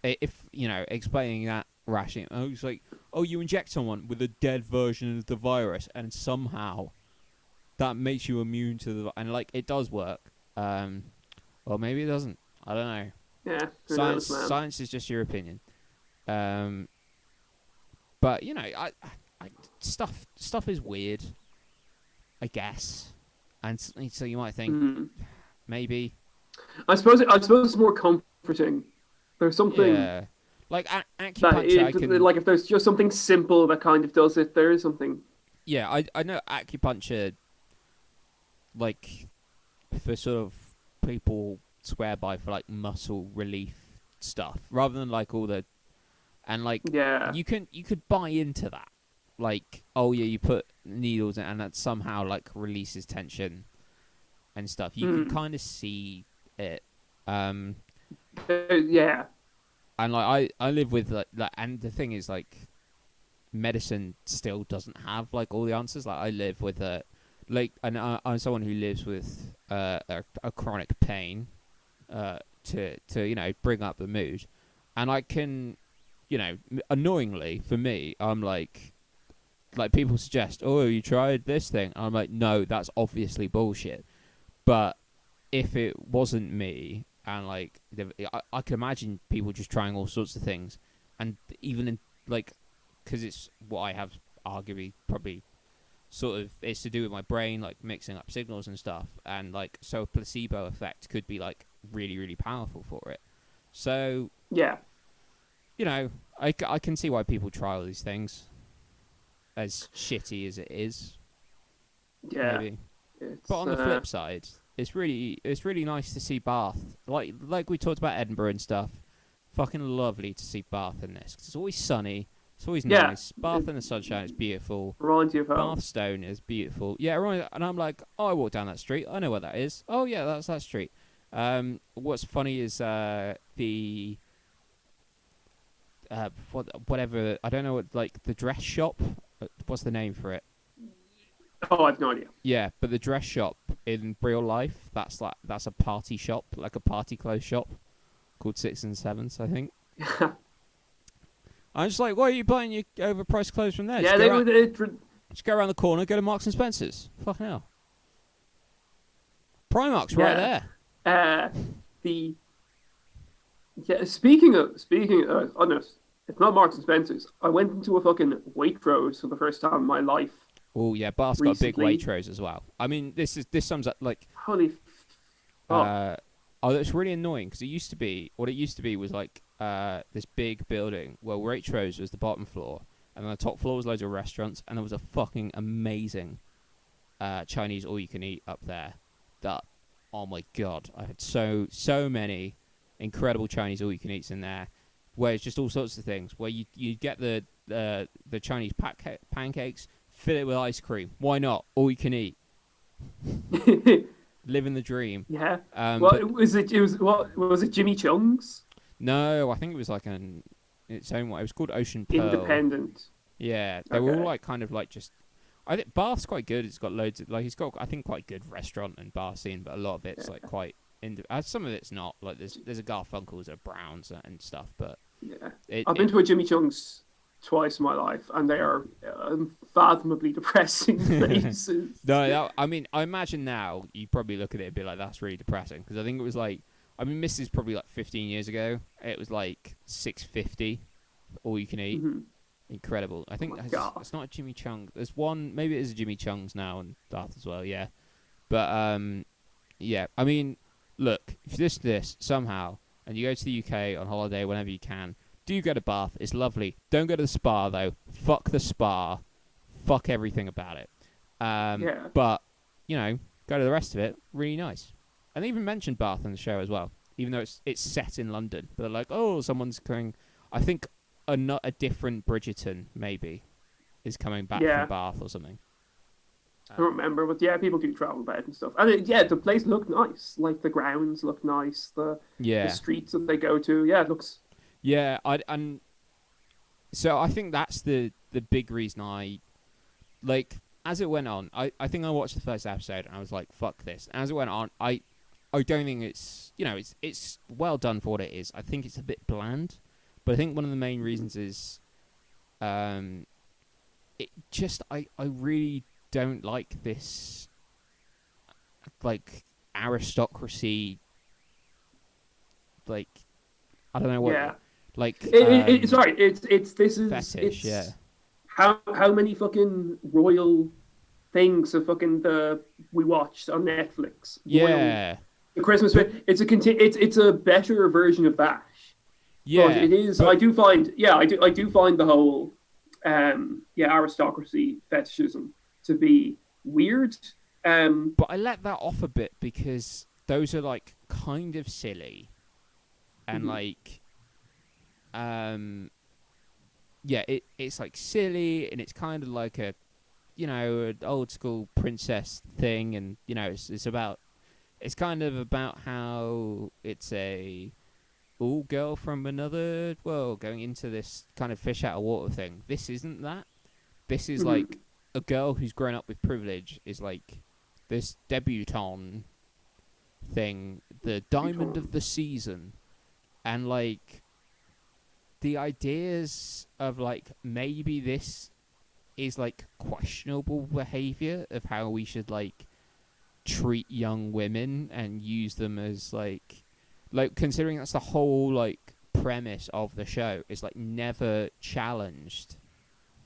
if explaining that rationing. Oh, it's like, oh, you inject someone with a dead version of the virus, and somehow that makes you immune to the, and like it does work. Well, maybe it doesn't. I don't know. Yeah, science is just your opinion. But I stuff is weird, I guess. And so you might think Mm. maybe, I suppose it's more comforting. There's something yeah, like that acupuncture. I can, like if there's just something simple that kind of does it, there is something. yeah, I know acupuncture, like for sort of people swear by for like muscle relief stuff rather than like all the and like Yeah. you could buy into that, like, oh yeah, you put needles in and that somehow like releases tension and stuff. You can Mm. kind of see it. um Yeah. and like I live with like and the thing is like medicine still doesn't have like all the answers. Like I live with and I'm someone who lives with a chronic pain, to bring up the mood, and I can, annoyingly for me, I'm like people suggest, oh, you tried this thing, and I'm like, no, that's obviously bullshit. But if it wasn't me, and like I can imagine people just trying all sorts of things, and even in like, because it's what I have arguably probably sort of it's to do with my brain, like mixing up signals and stuff, and like so a placebo effect could be like really really powerful for it. So Yeah. I can see why people try all these things, as shitty as it is, Yeah. maybe. But It's on the flip side, it's really nice to see Bath, like we talked about Edinburgh and stuff. Fucking lovely to see Bath in this, 'cause it's always sunny, it's always yeah. nice. It Bath in the sunshine is beautiful. reminds you of home. Bath Stone is beautiful. Yeah, right. And I'm like, oh, I walk down that street. I know where that is. Oh yeah, that's that street. What's funny is the whatever, I don't know what, like the dress shop. What's the name for it? Oh, I've no idea. Yeah, but the dress shop in real life, that's a party shop, like a party clothes shop called Six and Sevens, I think. I'm just like, why are you buying your overpriced clothes from there? Yeah, they would. Just go around the corner, go to Marks and Spencers. Fucking hell. Primark's right Yeah. there. The Yeah. Speaking of, oh no, it's not Marks and Spencers. I went into a fucking Waitrose for the first time in my life Oh yeah, Bath's got a big recently. Waitrose as well. I mean, this sums up like, Holy fuck! uh, oh, that's really annoying because what it used to be was like this big building where Waitrose was the bottom floor, and then the top floor was loads of restaurants, and there was a fucking amazing Chinese all you can eat up there. That, oh my god, I had so many incredible Chinese all you can eats in there, where it's just all sorts of things. Where you get the Chinese pancakes, fill it with ice cream. Why not? All you can eat, living the dream. Yeah. But What was it? It was what was it? Jimmy Chung's no, I think it was like its own way. It was called Ocean Pearl. Independent. Yeah, they were all Okay. like kind of like just. I think Bath's quite good. It's got loads of like it's got I think quite good restaurant and bar scene, but a lot of it's like Yeah. quite. Some of it's not like there's a Garfunkel's at Browns and stuff, but Yeah. it, I've been it to a Jimmy Chung's twice in my life, and they are unfathomably depressing places. no, I mean I imagine now you probably look at it and be like that's really depressing because I think it was like I mean this is probably like 15 years ago. It was like 650 all you can eat. Hmm. Incredible. I Oh think my god. it's not a Jimmy Chung. There's one, maybe it is a Jimmy Chung's now and Bath as well. Yeah, but yeah. I mean, look, if you listen to this somehow and you go to the UK on holiday whenever you can, do go to Bath. It's lovely. Don't go to the spa though. Fuck the spa. Fuck everything about it. Yeah. But go to the rest of it. Really nice. And they even mentioned Bath in the show as well, even though it's set in London. But they're like, oh, someone's going. I think a different Bridgerton maybe is coming back Yeah. from Bath or something. I don't remember, but yeah, people do travel about and stuff. And yeah, the place looked nice. Like the grounds look nice. The Yeah, streets that they go to, yeah, it looks. yeah. And so I think that's the big reason I like. As it went on, I think I watched the first episode and I was like, "Fuck this." And as it went on, I don't think it's well done for what it is. I think it's a bit bland, but I think one of the main reasons is, it just I really don't like this like aristocracy, like I don't know what, Yeah. like It's right. It's this is fetish, it's yeah. how many fucking royal things of fucking the we watched on Netflix, Boiled, Yeah, the Christmas. but It's a better version of that, but yeah, it is. but I do find the whole aristocracy fetishism to be weird. but I let that off a bit because those are like kind of silly and Mhm, like um it's like silly and it's kind of like a an old school princess thing, and it's kind of about how it's a all girl from another world going into this kind of fish out of water thing. This isn't that. This is mhm, like a girl who's grown up with privilege is like this debutante thing, the diamond of the season, and like the ideas of like maybe this is like questionable behavior of how we should like treat young women and use them as like considering that's the whole like premise of the show is like never challenged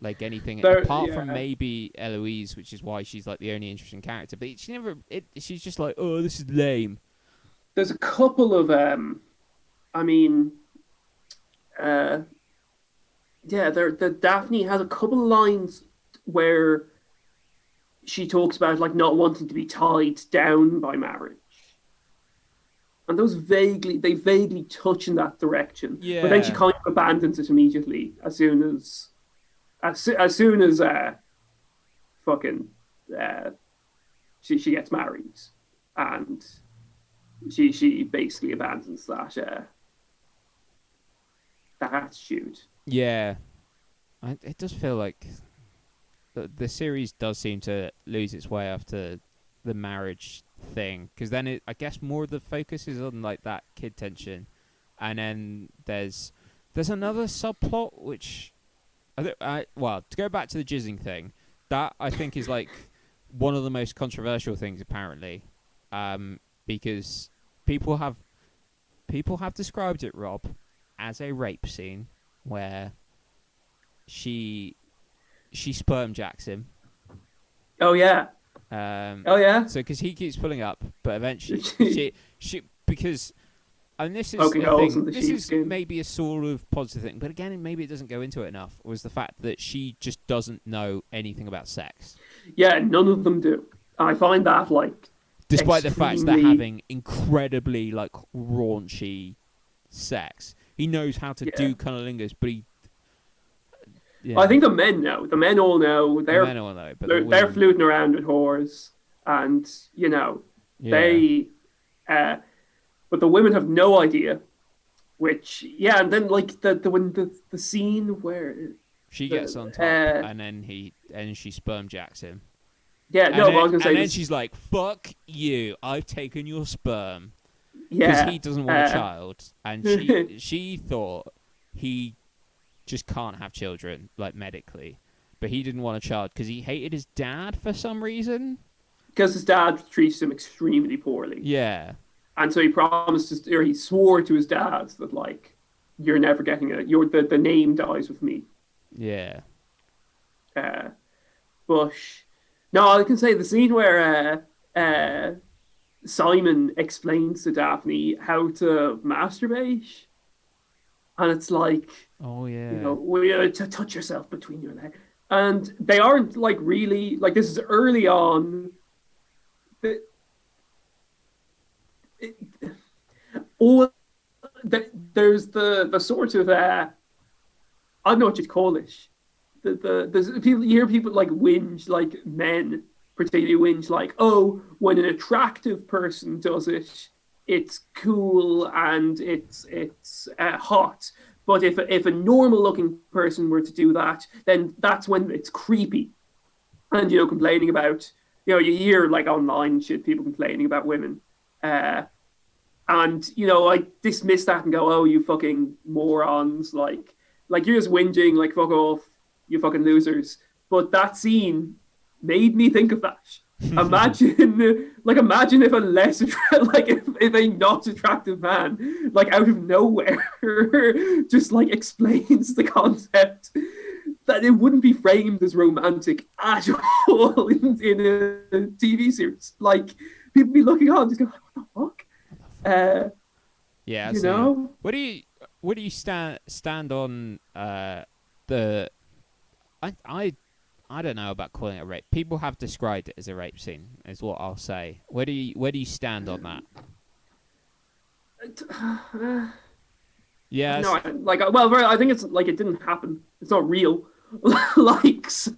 like anything apart from yeah. maybe Eloise, which is why she's like the only interesting character, but she's just like, oh, this is lame. There's a couple of I mean, uh, the Daphne has a couple of lines where she talks about like not wanting to be tied down by marriage, and they vaguely touch in that direction, but then she Yeah, kind of abandons it immediately as soon as fucking uh, she gets married, and she basically abandons that attitude. yeah. It does feel like the series does seem to lose its way after the marriage thing, because then I guess more of the focus is on like that kid tension, and then there's another subplot which well, to go back to the jizzing thing, that I think is like one of the most controversial things apparently, because people have described it, Rob, as a rape scene where she sperm jacks him. Oh yeah, Um, oh yeah. so because he keeps pulling up, but eventually she because and this is Poking a holes thing. in the This is sheepskin. maybe a sort of positive thing, but again, maybe it doesn't go into it enough. Was the fact that she just doesn't know anything about sex, Yeah, none of them do. I find that like despite the fact they're extremely. having incredibly like raunchy sex. He knows how to Yeah, do cunnilingus, but I yeah, think the men know. The men all know. the men all know, but the They're women, fluting around with whores, and yeah, they. But the women have no idea. Which and then like the scene where she gets on the top, and then she sperm jacks him. no, but I was gonna And say then this. she's like, "Fuck you! I've taken your sperm," because Yeah, he doesn't want a child, and she thought he just can't have children like medically, but he didn't want a child because he hated his dad for some reason. because his dad treats him extremely poorly, Yeah, and so he promised, or he swore to his dad that like you're never getting it. You're the name dies with me. yeah, Uh, but no, I can say the scene where Simon explains to Daphne how to masturbate, and it's like oh yeah, to touch yourself between your legs, and they aren't like really like this is early on. It, it, all there's the sort of I don't know what you'd call it. There's people you hear people like whinge, like men particularly whinge, like, oh, when an attractive person does it, it's cool and it's hot. But if a normal looking person were to do that, then that's when it's creepy. And complaining about you hear like online shit people complaining about women. And I dismiss that and go, oh, you fucking morons, like you're just whinging, like fuck off, you fucking losers. But that scene made me think of that. Imagine if a less like if a not attractive man, like out of nowhere, just like explains the concept that it wouldn't be framed as romantic at all in a TV series. Like people be looking on, just going, "What the fuck?" Yeah, You so know? what do you stand on the I I don't know about calling it a rape. People have described it as a rape scene, is what I'll say. Where do you stand on that? Yes. No, like, well, I think it's like it didn't happen. It's not real. Like, so,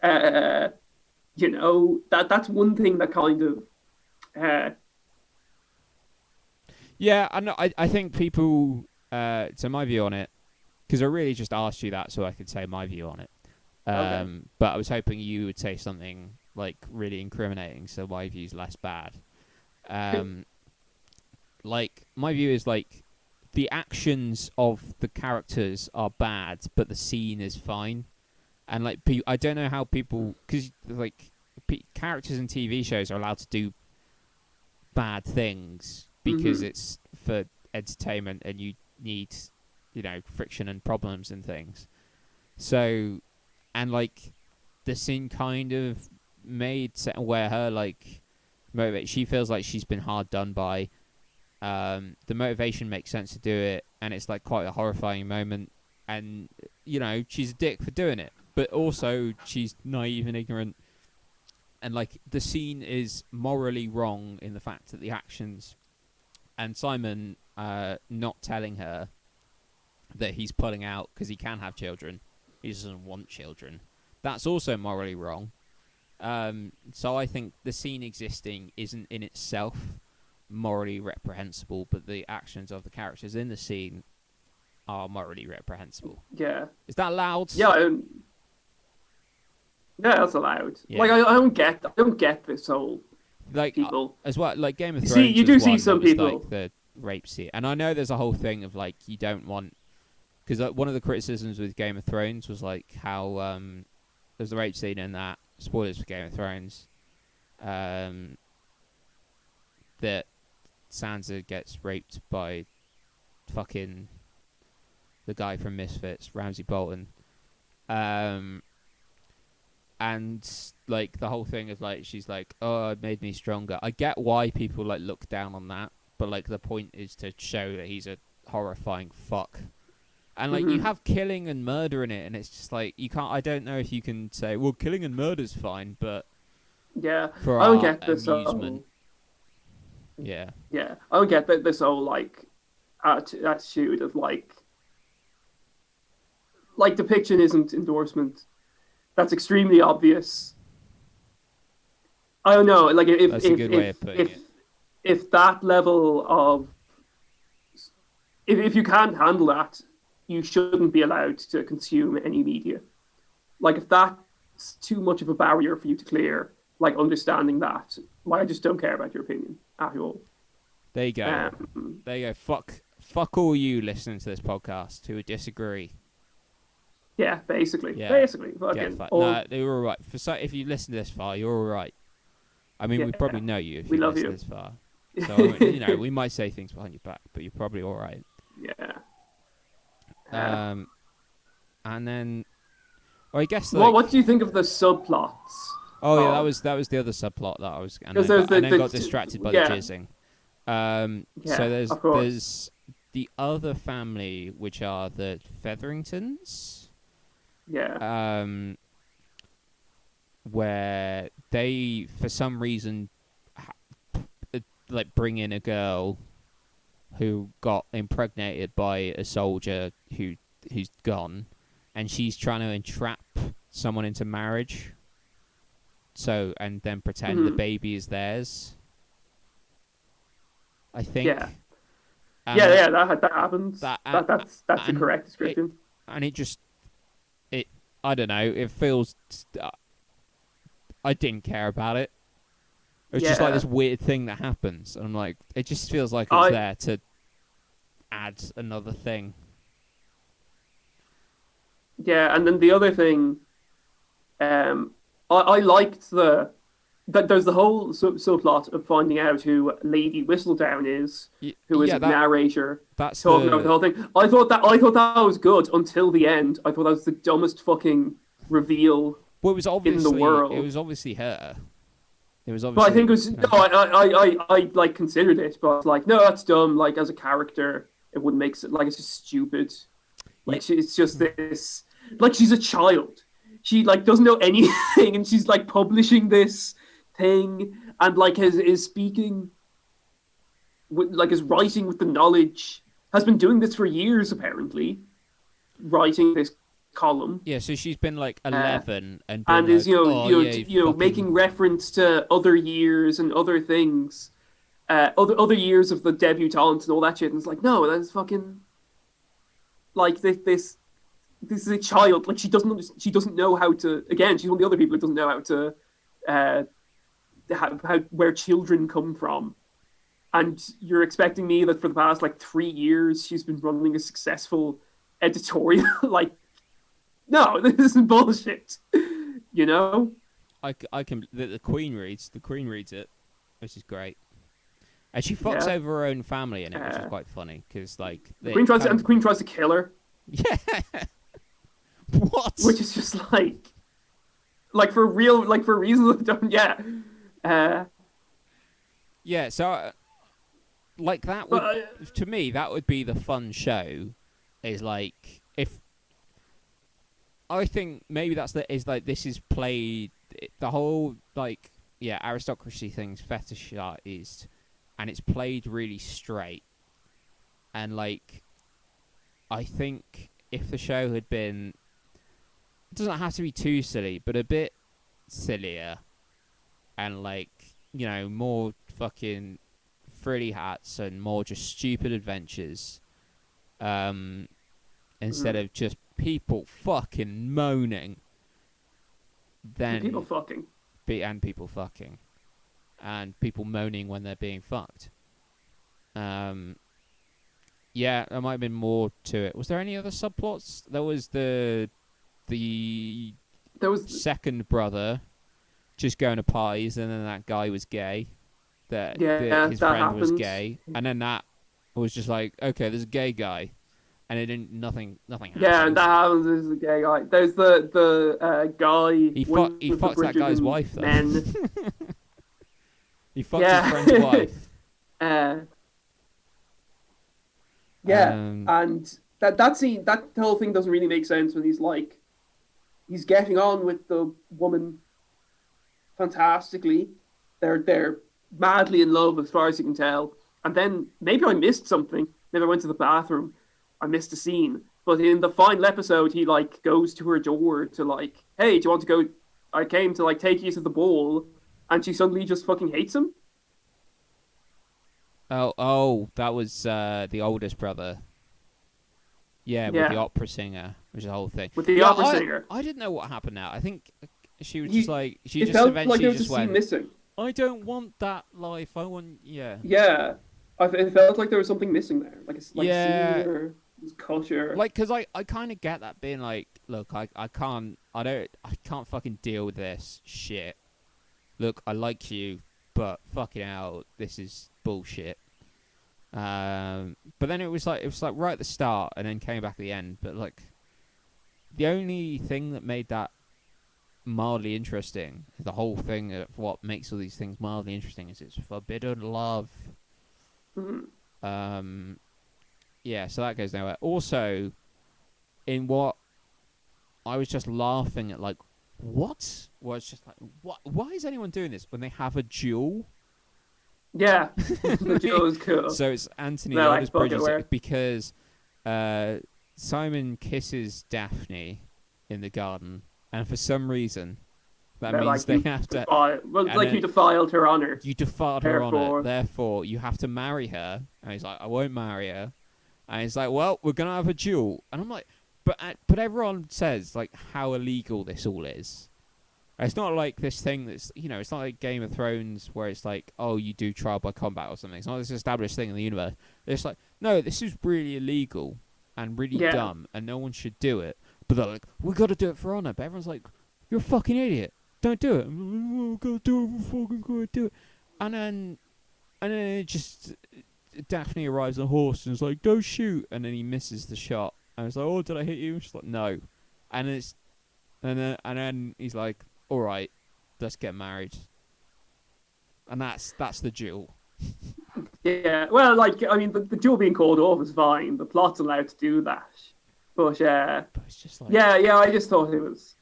uh, that's one thing that kind of, uh, Yeah, I know. I think people. So my view on it, because I really just asked you that so I could say my view on it. okay. But I was hoping you would say something like really incriminating, so my view's less bad. Um, like my view is like the actions of the characters are bad, but the scene is fine. And like, I don't know how people, because like characters in TV shows are allowed to do bad things because Hmm. it's for entertainment, and you need, friction and problems and things. So, and like the scene kind of made where her like motivate. She feels like she's been hard done by. The motivation makes sense to do it, and it's like quite a horrifying moment. And she's a dick for doing it, but also she's naive and ignorant. And like the scene is morally wrong in the fact that the actions and Simon not telling her that he's pulling out because he can have children, he doesn't want children. That's also morally wrong. So I think the scene existing isn't in itself morally reprehensible, but the actions of the characters in the scene are morally reprehensible. Yeah. Is that loud? Yeah. Yeah, that's allowed. Like, Yeah. I don't get this whole Like people. as well, like Game of You see, Thrones you was do see one that some was like people. the rape scene, and I know there's a whole thing of like you don't want, because one of the criticisms with Game of Thrones was like how there's the rape scene in that, spoilers for Game of Thrones, um, that Sansa gets raped by fucking the guy from Misfits, Ramsay Bolton. Um, and like the whole thing is like she's like, oh, it made me stronger. I get why people like look down on that, but like the point is to show that he's a horrifying fuck. And like you Hmm. have killing and murder in it, and it's just like you can't. I don't know if you can say, well, killing and murder's fine, but Yeah, for I don't our get this amusement, whole. yeah, Yeah, I don't get this whole like attitude of like depiction isn't endorsement. That's extremely obvious. I don't know, like that's a good way of putting it. if that level of if you can't handle that, you shouldn't be allowed to consume any media. Like if that's too much of a barrier for you to clear, like understanding that, like I just don't care about your opinion at all. There you go. There you go. Fuck all you listening to this podcast who would disagree. Yeah, Yeah, basically, get fucking fucked. all. No, you're all right. If you listen this far, you're all right. I mean, we Yeah, probably know you if we you love listen you. this far. So we might say things behind your back, but you're probably all right. Yeah. Um, and then I guess Well, like, what do you think of the subplots oh yeah, of? that was the other subplot that I was, Because there's and then got distracted by the yeah, jizzing. So yeah, of course, there's the other family, which are the Featheringtons, yeah. um, where they for some reason like bring in a girl who got impregnated by a soldier who's gone, and she's trying to entrap someone into marriage. So and then pretend the Hmm. baby is theirs. I think, Yeah, and yeah, like yeah. That happens. that, That's the and correct it description. and it just it. I don't know. It feels. I didn't care about it. It's just like Yeah, this weird thing that happens, and I'm like, it just feels like it was I there to add another thing. yeah, and then the other thing, I liked the there's the whole subplot of finding out who Lady Whistledown is, who is Yeah, a narrator that's talking over the the whole thing. I thought that was good until the end. I thought that was the dumbest fucking reveal well, in the it world. was obviously her. It was But I think it obviously was no, I like considered it, but like no, that's dumb. Like as a character, it wouldn't make sense. Like it's just stupid. yeah. It's just this. Like she's a child. She like doesn't know anything, and she's like publishing this thing, and like is speaking with like is writing with the knowledge. Has been doing this for years apparently, writing this column. Yeah, so she's been like Uh, 11 and been and is like, oh yeah, you making fucking reference to other years and other things, other years of the debutante and all that shit. And it's like, no, that's fucking like this is a child. Like she doesn't know how to. Again, she's one of the other people who doesn't know how to uh, how where children come from. And you're expecting me that for the past like 3 years she's been running a successful editorial? Like, no, this isn't bullshit. You know? I can the Queen reads it, which is great. And she fucks Yeah. over her own family in it, which is quite funny because like The Queen tries to kill her, yeah. What? which is just like for real, like for reasons that don't. Yeah. Yeah, so like that would to me that would be the fun show. Is like if I think maybe this is played the whole like yeah aristocracy thing's fetishized, and it's played really straight, and like I think if the show had been, it doesn't have to be too silly, but a bit sillier, and like more fucking frilly hats and more just stupid adventures, instead of just people fucking moaning, then people fucking. and people fucking, and people moaning when they're being fucked. Yeah, there might have been more to it. Was there any other subplots? There was the There was second brother just going to parties, and then that guy was gay. That his that friend was happens. gay, and then that was just like, okay, there's a gay guy, and it didn't nothing happens. Yeah, and that happens. There's the gay guy. There's the guy. He fucks that guy's wife though. Men. He fucks his friend's wife. Yeah, and that scene, that whole thing doesn't really make sense when he's getting on with the woman fantastically. They're madly in love as far as you can tell. And then maybe I missed something. Maybe I went to the bathroom. I missed a scene. But in the final episode, he like goes to her door to like, hey, do you want to go? I came to like take you to the ball, and she suddenly just fucking hates him. Oh, that was the oldest brother. Yeah, with the opera singer, which is the whole thing. With the opera singer. I didn't know what happened now. I think she was just like she it just felt eventually like there was just a scene went. missing. I don't want that life. I want Yeah, it felt like there was something missing there, like a scene or culture. Like, cause I kind of get that being like, look, I can't fucking deal with this shit. Look, I like you, but fucking hell, this is bullshit. But then it was like right at the start, and then came back at the end. But like, the only thing that made that mildly interesting, the whole thing of what makes all these things mildly interesting, is it's forbidden love. Mm-hmm. Yeah, so that goes nowhere. Also, in what I was just laughing at, like, what was just like, what? Why is anyone doing this when they have a duel? Yeah, the duel is cool. So it's Anthony No, Elders Bridges wear. because Simon kisses Daphne in the garden, and for some reason that means they have to. You defiled her honor. You defiled her honor. Therefore, you have to marry her. And he's like, I won't marry her. And he's like, well, we're gonna have a duel. And I'm like, but everyone says like how illegal this all is. It's not like this thing that's, it's not like Game of Thrones where it's like, oh, you do trial by combat or something. It's not this established thing in the universe. It's like, no, this is really illegal and really dumb, and no one should do it. But they're like, we got to do it for honor. But everyone's like, you're a fucking idiot. don't do it. I'm gonna do it. I'm fucking gonna do it. And then it just Daphne arrives on a horse and is like, "Don't shoot," and then he misses the shot. And it's like, "Oh, did I hit you?" And she's like, "No," and then he's like, "All right, let's get married," and that's the duel. Yeah, well, like I mean, the duel being called off is fine. The plot's allowed to do that, but But it's just like, yeah. I just thought it was.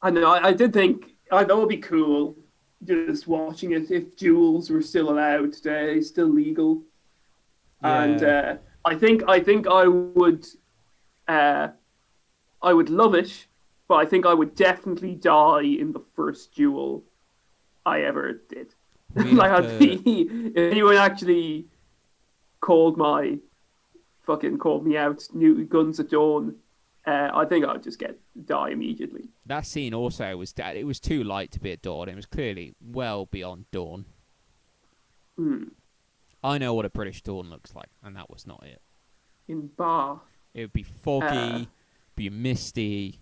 I know. I did think that would be cool. Just watching it if duels were still allowed today, still legal, and yeah, I think I would love it, but I think I would definitely die in the first duel I ever did. we Like have I'd to. be if anyone actually called me out, new guns at dawn. I think I'd just die immediately. That scene also was that it was too light to be at dawn. It was clearly well beyond dawn. Hmm. I know what a British dawn looks like, and that was not it. In Bath. It would be Uh, foggy, be misty.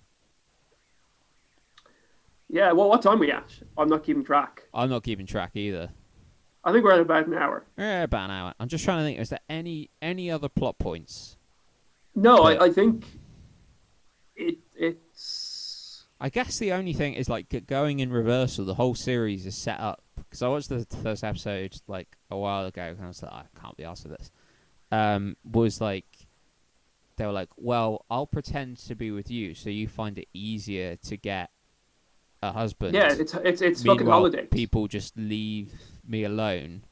yeah, well, what time are we at? I'm not keeping track. I'm not keeping track either. I think we're at about an hour. About an hour. I'm just trying to think. Is there any other plot points? No, But I think it's. I guess the only thing is like going in reversal. The whole series is set up because I watched the first episode like a while ago, and I was like, I can't be asked for this. Was like they were like, well, I'll pretend to be with you, so you find it easier to get a husband. Yeah, it's fucking Meanwhile, holidays. people just leave me alone,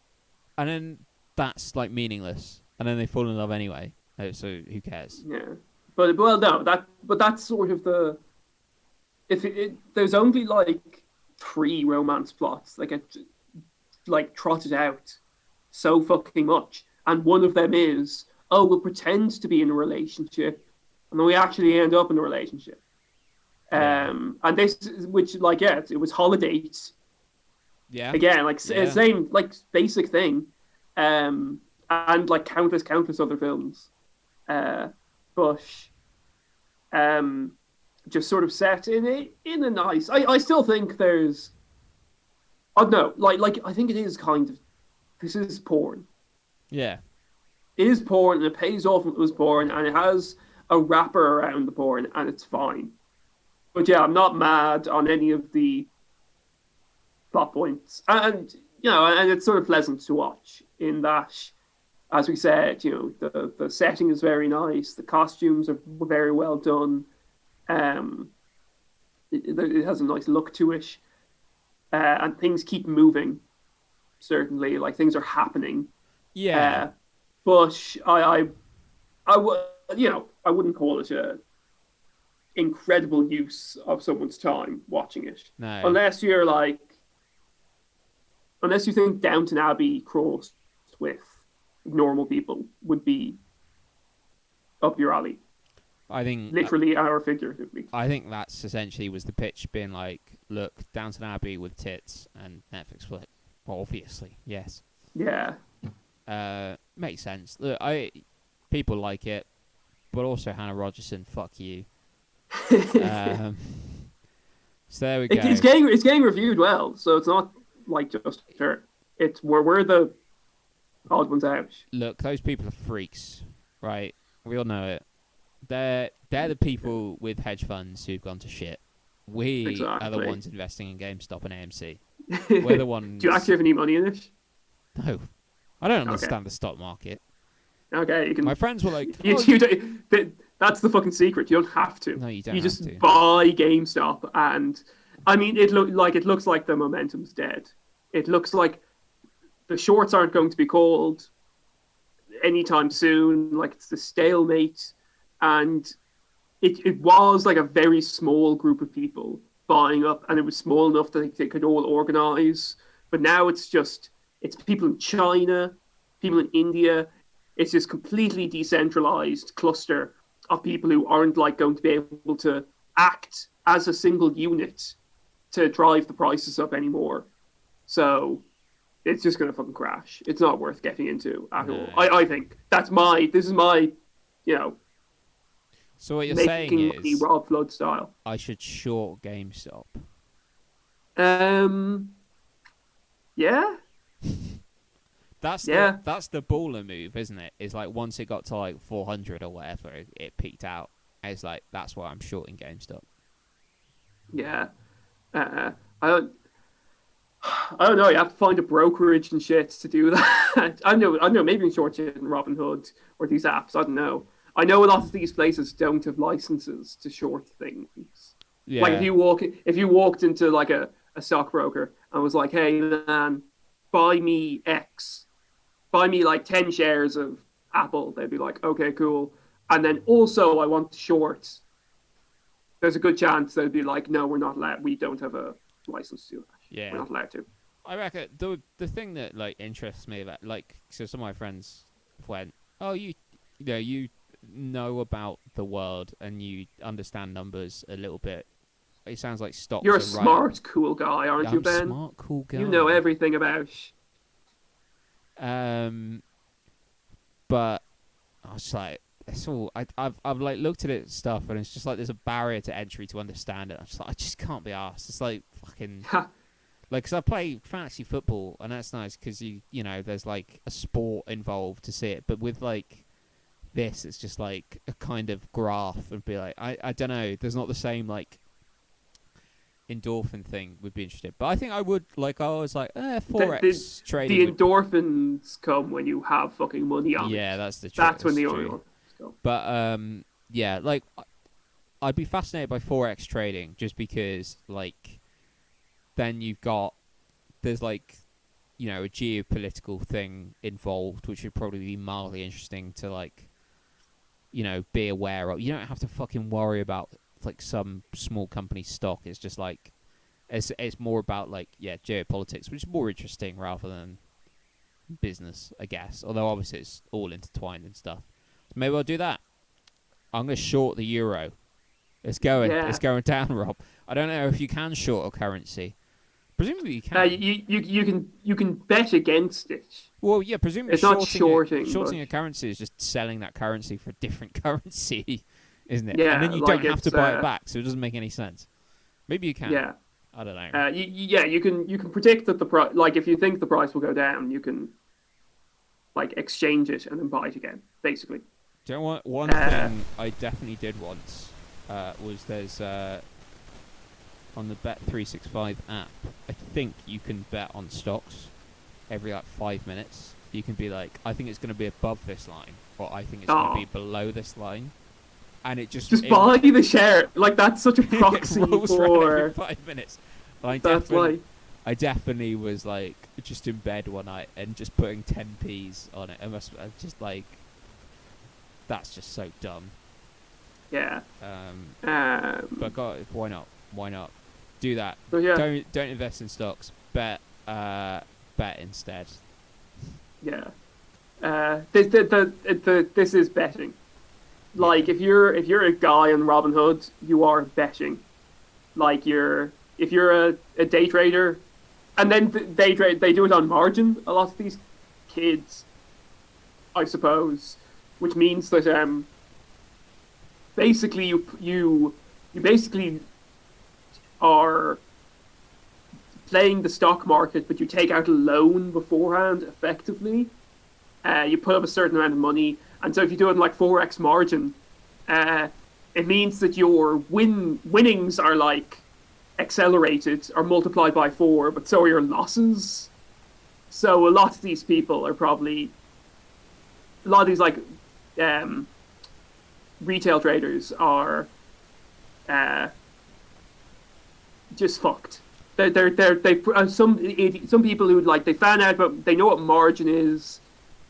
and then that's like meaningless. And then they fall in love anyway. So who cares? Yeah, but well, no, that's sort of the. If there's only like 3 romance plots that get like trotted out so fucking much, and one of them is, oh, we'll pretend to be in a relationship, and then we actually end up in a relationship. Yeah. And this, which like, yeah, it was holidays Yeah. again, like Yeah. same like basic thing, and like countless other films, but just sort of set in a nice. I still think there's. I don't know, like I think it is kind of. This is porn. Yeah. It is porn, and it pays off when it was porn, and it has a wrapper around the porn, and it's fine. But yeah, I'm not mad on any of the plot points, and and it's sort of pleasant to watch in that, as we said, the setting is very nice, the costumes are very well done, it has a nice look to it, and things keep moving. Certainly, like things are happening. Yeah. But I wouldn't call it a incredible use of someone's time watching it, No. unless you think Downton Abbey crossed with normal people would be up your alley, I think literally or figuratively. I think that's essentially was the pitch, being like, look, Downton Abbey with tits, and Netflix was like, well, obviously, yes. Yeah. Makes sense. Look, people like it, but also Hannah Rogerson, fuck you. So there we go. It's getting reviewed well, so it's not like just her. It's we're the odd ones out. Look, those people are freaks, right? We all know it. They're the people with hedge funds who've gone to shit. We are the Exactly. ones investing in GameStop and AMC. We're the ones. Do you actually have any money in it? No, I don't Okay. understand the stock market. Okay, you can. My friends were like, You, "Oh, you don't, that's the fucking secret. You don't have to. No, you don't You have just to." buy GameStop, and I mean, it looks like the momentum's dead. It looks like the shorts aren't going to be called anytime soon. Like it's the stalemate, and it was like a very small group of people buying up, and it was small enough that they could all organize. But now it's people in China, people in India. It's this completely decentralized cluster of people who aren't like going to be able to act as a single unit to drive the prices up anymore. So it's just going to fucking crash. It's not worth getting into at all. I think this is my, So what you're saying making money is Rob Flood style. I should short GameStop. Um, yeah, yeah, That's the baller move, isn't it? It's like once it got to like 400 or whatever, it peaked out. It's like that's why I'm shorting GameStop. yeah. Uh, I don't, I don't know. You have to find a brokerage and shit to do that. I know. Maybe in short shit in Robinhood or these apps. I don't know. I know a lot of these places don't have licenses to short things. Like Yeah, if you walked into like a stockbroker and was like, "Hey man, buy me X, buy me like 10 shares of Apple," they'd be like, "Okay, cool." And then also I want to short. There's a good chance they'd be like, "No, we're not allowed. We don't have a license to do that. We're yeah. not allowed to." I reckon the thing that like interests me about like so some of my friends went, oh you know about the world and you understand numbers a little bit. It sounds like stocks You're a are right up. smart, cool guy, aren't Yeah, you, I'm Ben? smart, cool You know guy. everything about. Um, but I was like, it's all I've like looked at it and stuff, and it's just like there's a barrier to entry to understand it. I'm just like, I just can't be asked. It's like fucking like, 'cause I play fantasy football, and that's nice because you know there's like a sport involved to see it, but with like this, it's just like a kind of graph and be like, I don't know. There's not the same like endorphin thing would be interested, but I think I would like. I was like, the, forex trading the would. endorphins come when you have fucking money on it. Yeah, that's the truth. That's when That's the true. endorphins come. But yeah, like I'd be fascinated by forex trading just because like then you've got there's like you know a geopolitical thing involved, which would probably be mildly interesting to like you know be aware of. You don't have to fucking worry about like some small company stock. It's just like it's more about like yeah geopolitics, which is more interesting rather than business, I guess. Although obviously it's all intertwined and stuff. Maybe I'll do that. I'm gonna short the euro. It's Yeah. going down, Rob. I don't know if you can short a currency. Presumably you can. You can bet against it. Well, yeah, presumably It's not shorting, but shorting a currency is just selling that currency for a different currency, isn't it? And yeah, then you like don't have to it's buy it back, so it doesn't make any sense. Maybe you can. yeah. I don't know. Yeah, you can predict that the price. Like if you think the price will go down, you can like exchange it and then buy it again. Basically. Do you know what? One Uh, thing I definitely did once was there's on the Bet365 app, I think you can bet on stocks every like 5 minutes. You can be like, I think it's going to be above this line, or I think it's going to be below this line, and just buy the share. Like that's such a it proxy rolls around every for. 5 minutes. That's like I definitely was like just in bed one night and just putting 10p's on it. I just like that's just so dumb. yeah. But God, why not? Why not? Do that. So yeah, Don't invest in stocks. Bet instead. yeah. This is betting. Like if you're a guy on Robinhood, you are betting. Like if you're a day trader, and then they do it on margin. A lot of these kids, I suppose, which means that basically you basically are playing the stock market, but you take out a loan beforehand. Effectively, you put up a certain amount of money, and so if you do it in like 4x margin, it means that your winnings are like accelerated or multiplied by 4, but so are your losses. So a lot of these people are probably a lot of these like retail traders are uh, just fucked. Some people who like they found out, but they know what margin is.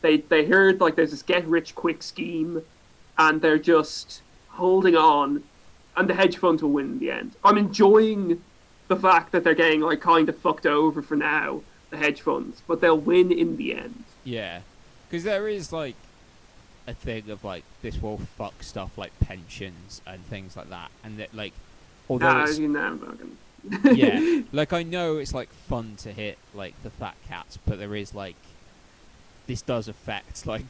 They heard like there's this get rich quick scheme, and they're just holding on, and the hedge funds will win in the end. I'm enjoying the fact that they're getting like kind of fucked over for now, the hedge funds, but they'll win in the end. Yeah, because there is like a thing of like this will fuck stuff like pensions and things like that, and that like although it's You know, I'm not gonna... yeah, like I know it's like fun to hit like the fat cats, but there is like this does affect like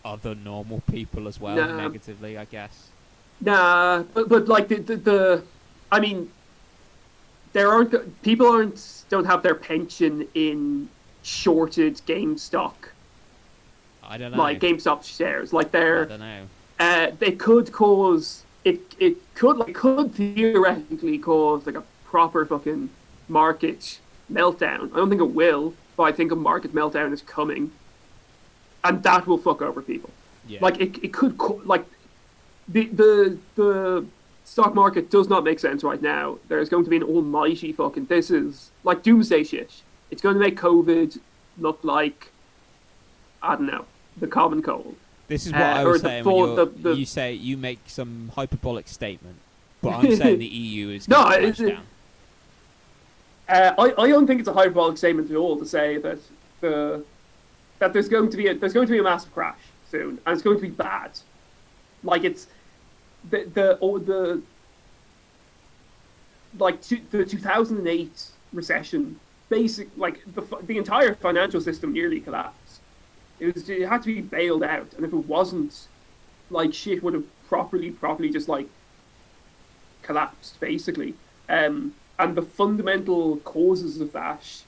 other normal people as well No. negatively, I guess. Nah, but like I mean, there aren't people aren't don't have their pension in shorted GameStop, I don't like know. GameStop shares. Like I they're don't know. they could cause it could theoretically cause like a proper fucking market meltdown. I don't think it will, but I think a market meltdown is coming, and that will fuck over people. Yeah. Like it could like the stock market does not make sense right now. There's going to be an almighty fucking this is like doomsday shit. It's going to make COVID look like I don't know the common cold. This is what I was saying when you say you make some hyperbolic statement, but I'm saying the EU is going to crash down. I don't think it's a hyperbolic statement at all to say that there's going to be a massive crash soon, and it's going to be bad. Like it's the the 2008 recession, the entire financial system nearly collapsed. It had to be bailed out, and if it wasn't, like shit would have properly just like collapsed basically. And the fundamental causes of that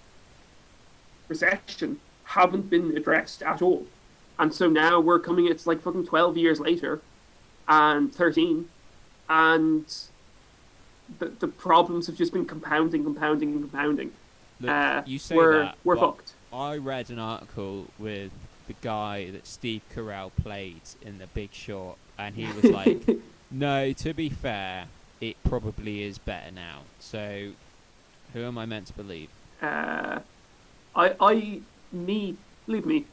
recession haven't been addressed at all. And so now we're coming, it's like fucking 12 years later, and 13, and the problems have just been compounding. Look, you say we're, that, we're but fucked. I read an article with the guy that Steve Carell played in The Big Short, and he was like, no, to be fair, it probably is better now. So, who am I meant to believe? Leave me.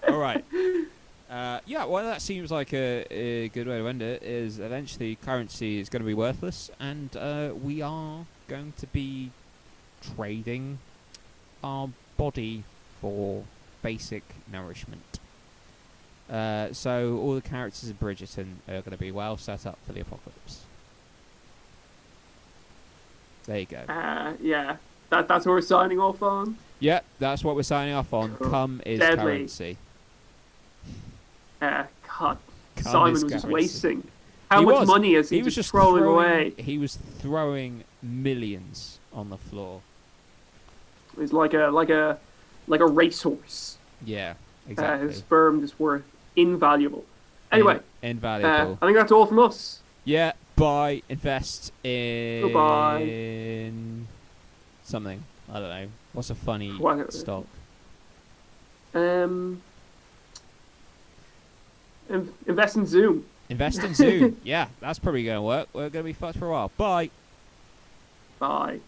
All right. Yeah, well, that seems like a good way to end it. Is eventually currency is going to be worthless, and we are going to be trading our body for basic nourishment. So all the characters in Bridgerton are going to be well set up for the apocalypse. There you go. Yeah, that's what we're signing off on. Yeah, that's what we're signing off on. Cum is Deadly. currency. God, Cum Simon is was just currency. wasting. How much money is he just throwing away? He was throwing millions on the floor. He's like a racehorse. Yeah, exactly. His sperm is worth invaluable. Anyway, invaluable. I think that's all from us. Yeah, buy, invest in Goodbye. something. I don't know. What's a funny stock? Invest in Zoom. Invest in Zoom. Yeah, that's probably going to work. We're going to be fucked for a while. Bye. Bye.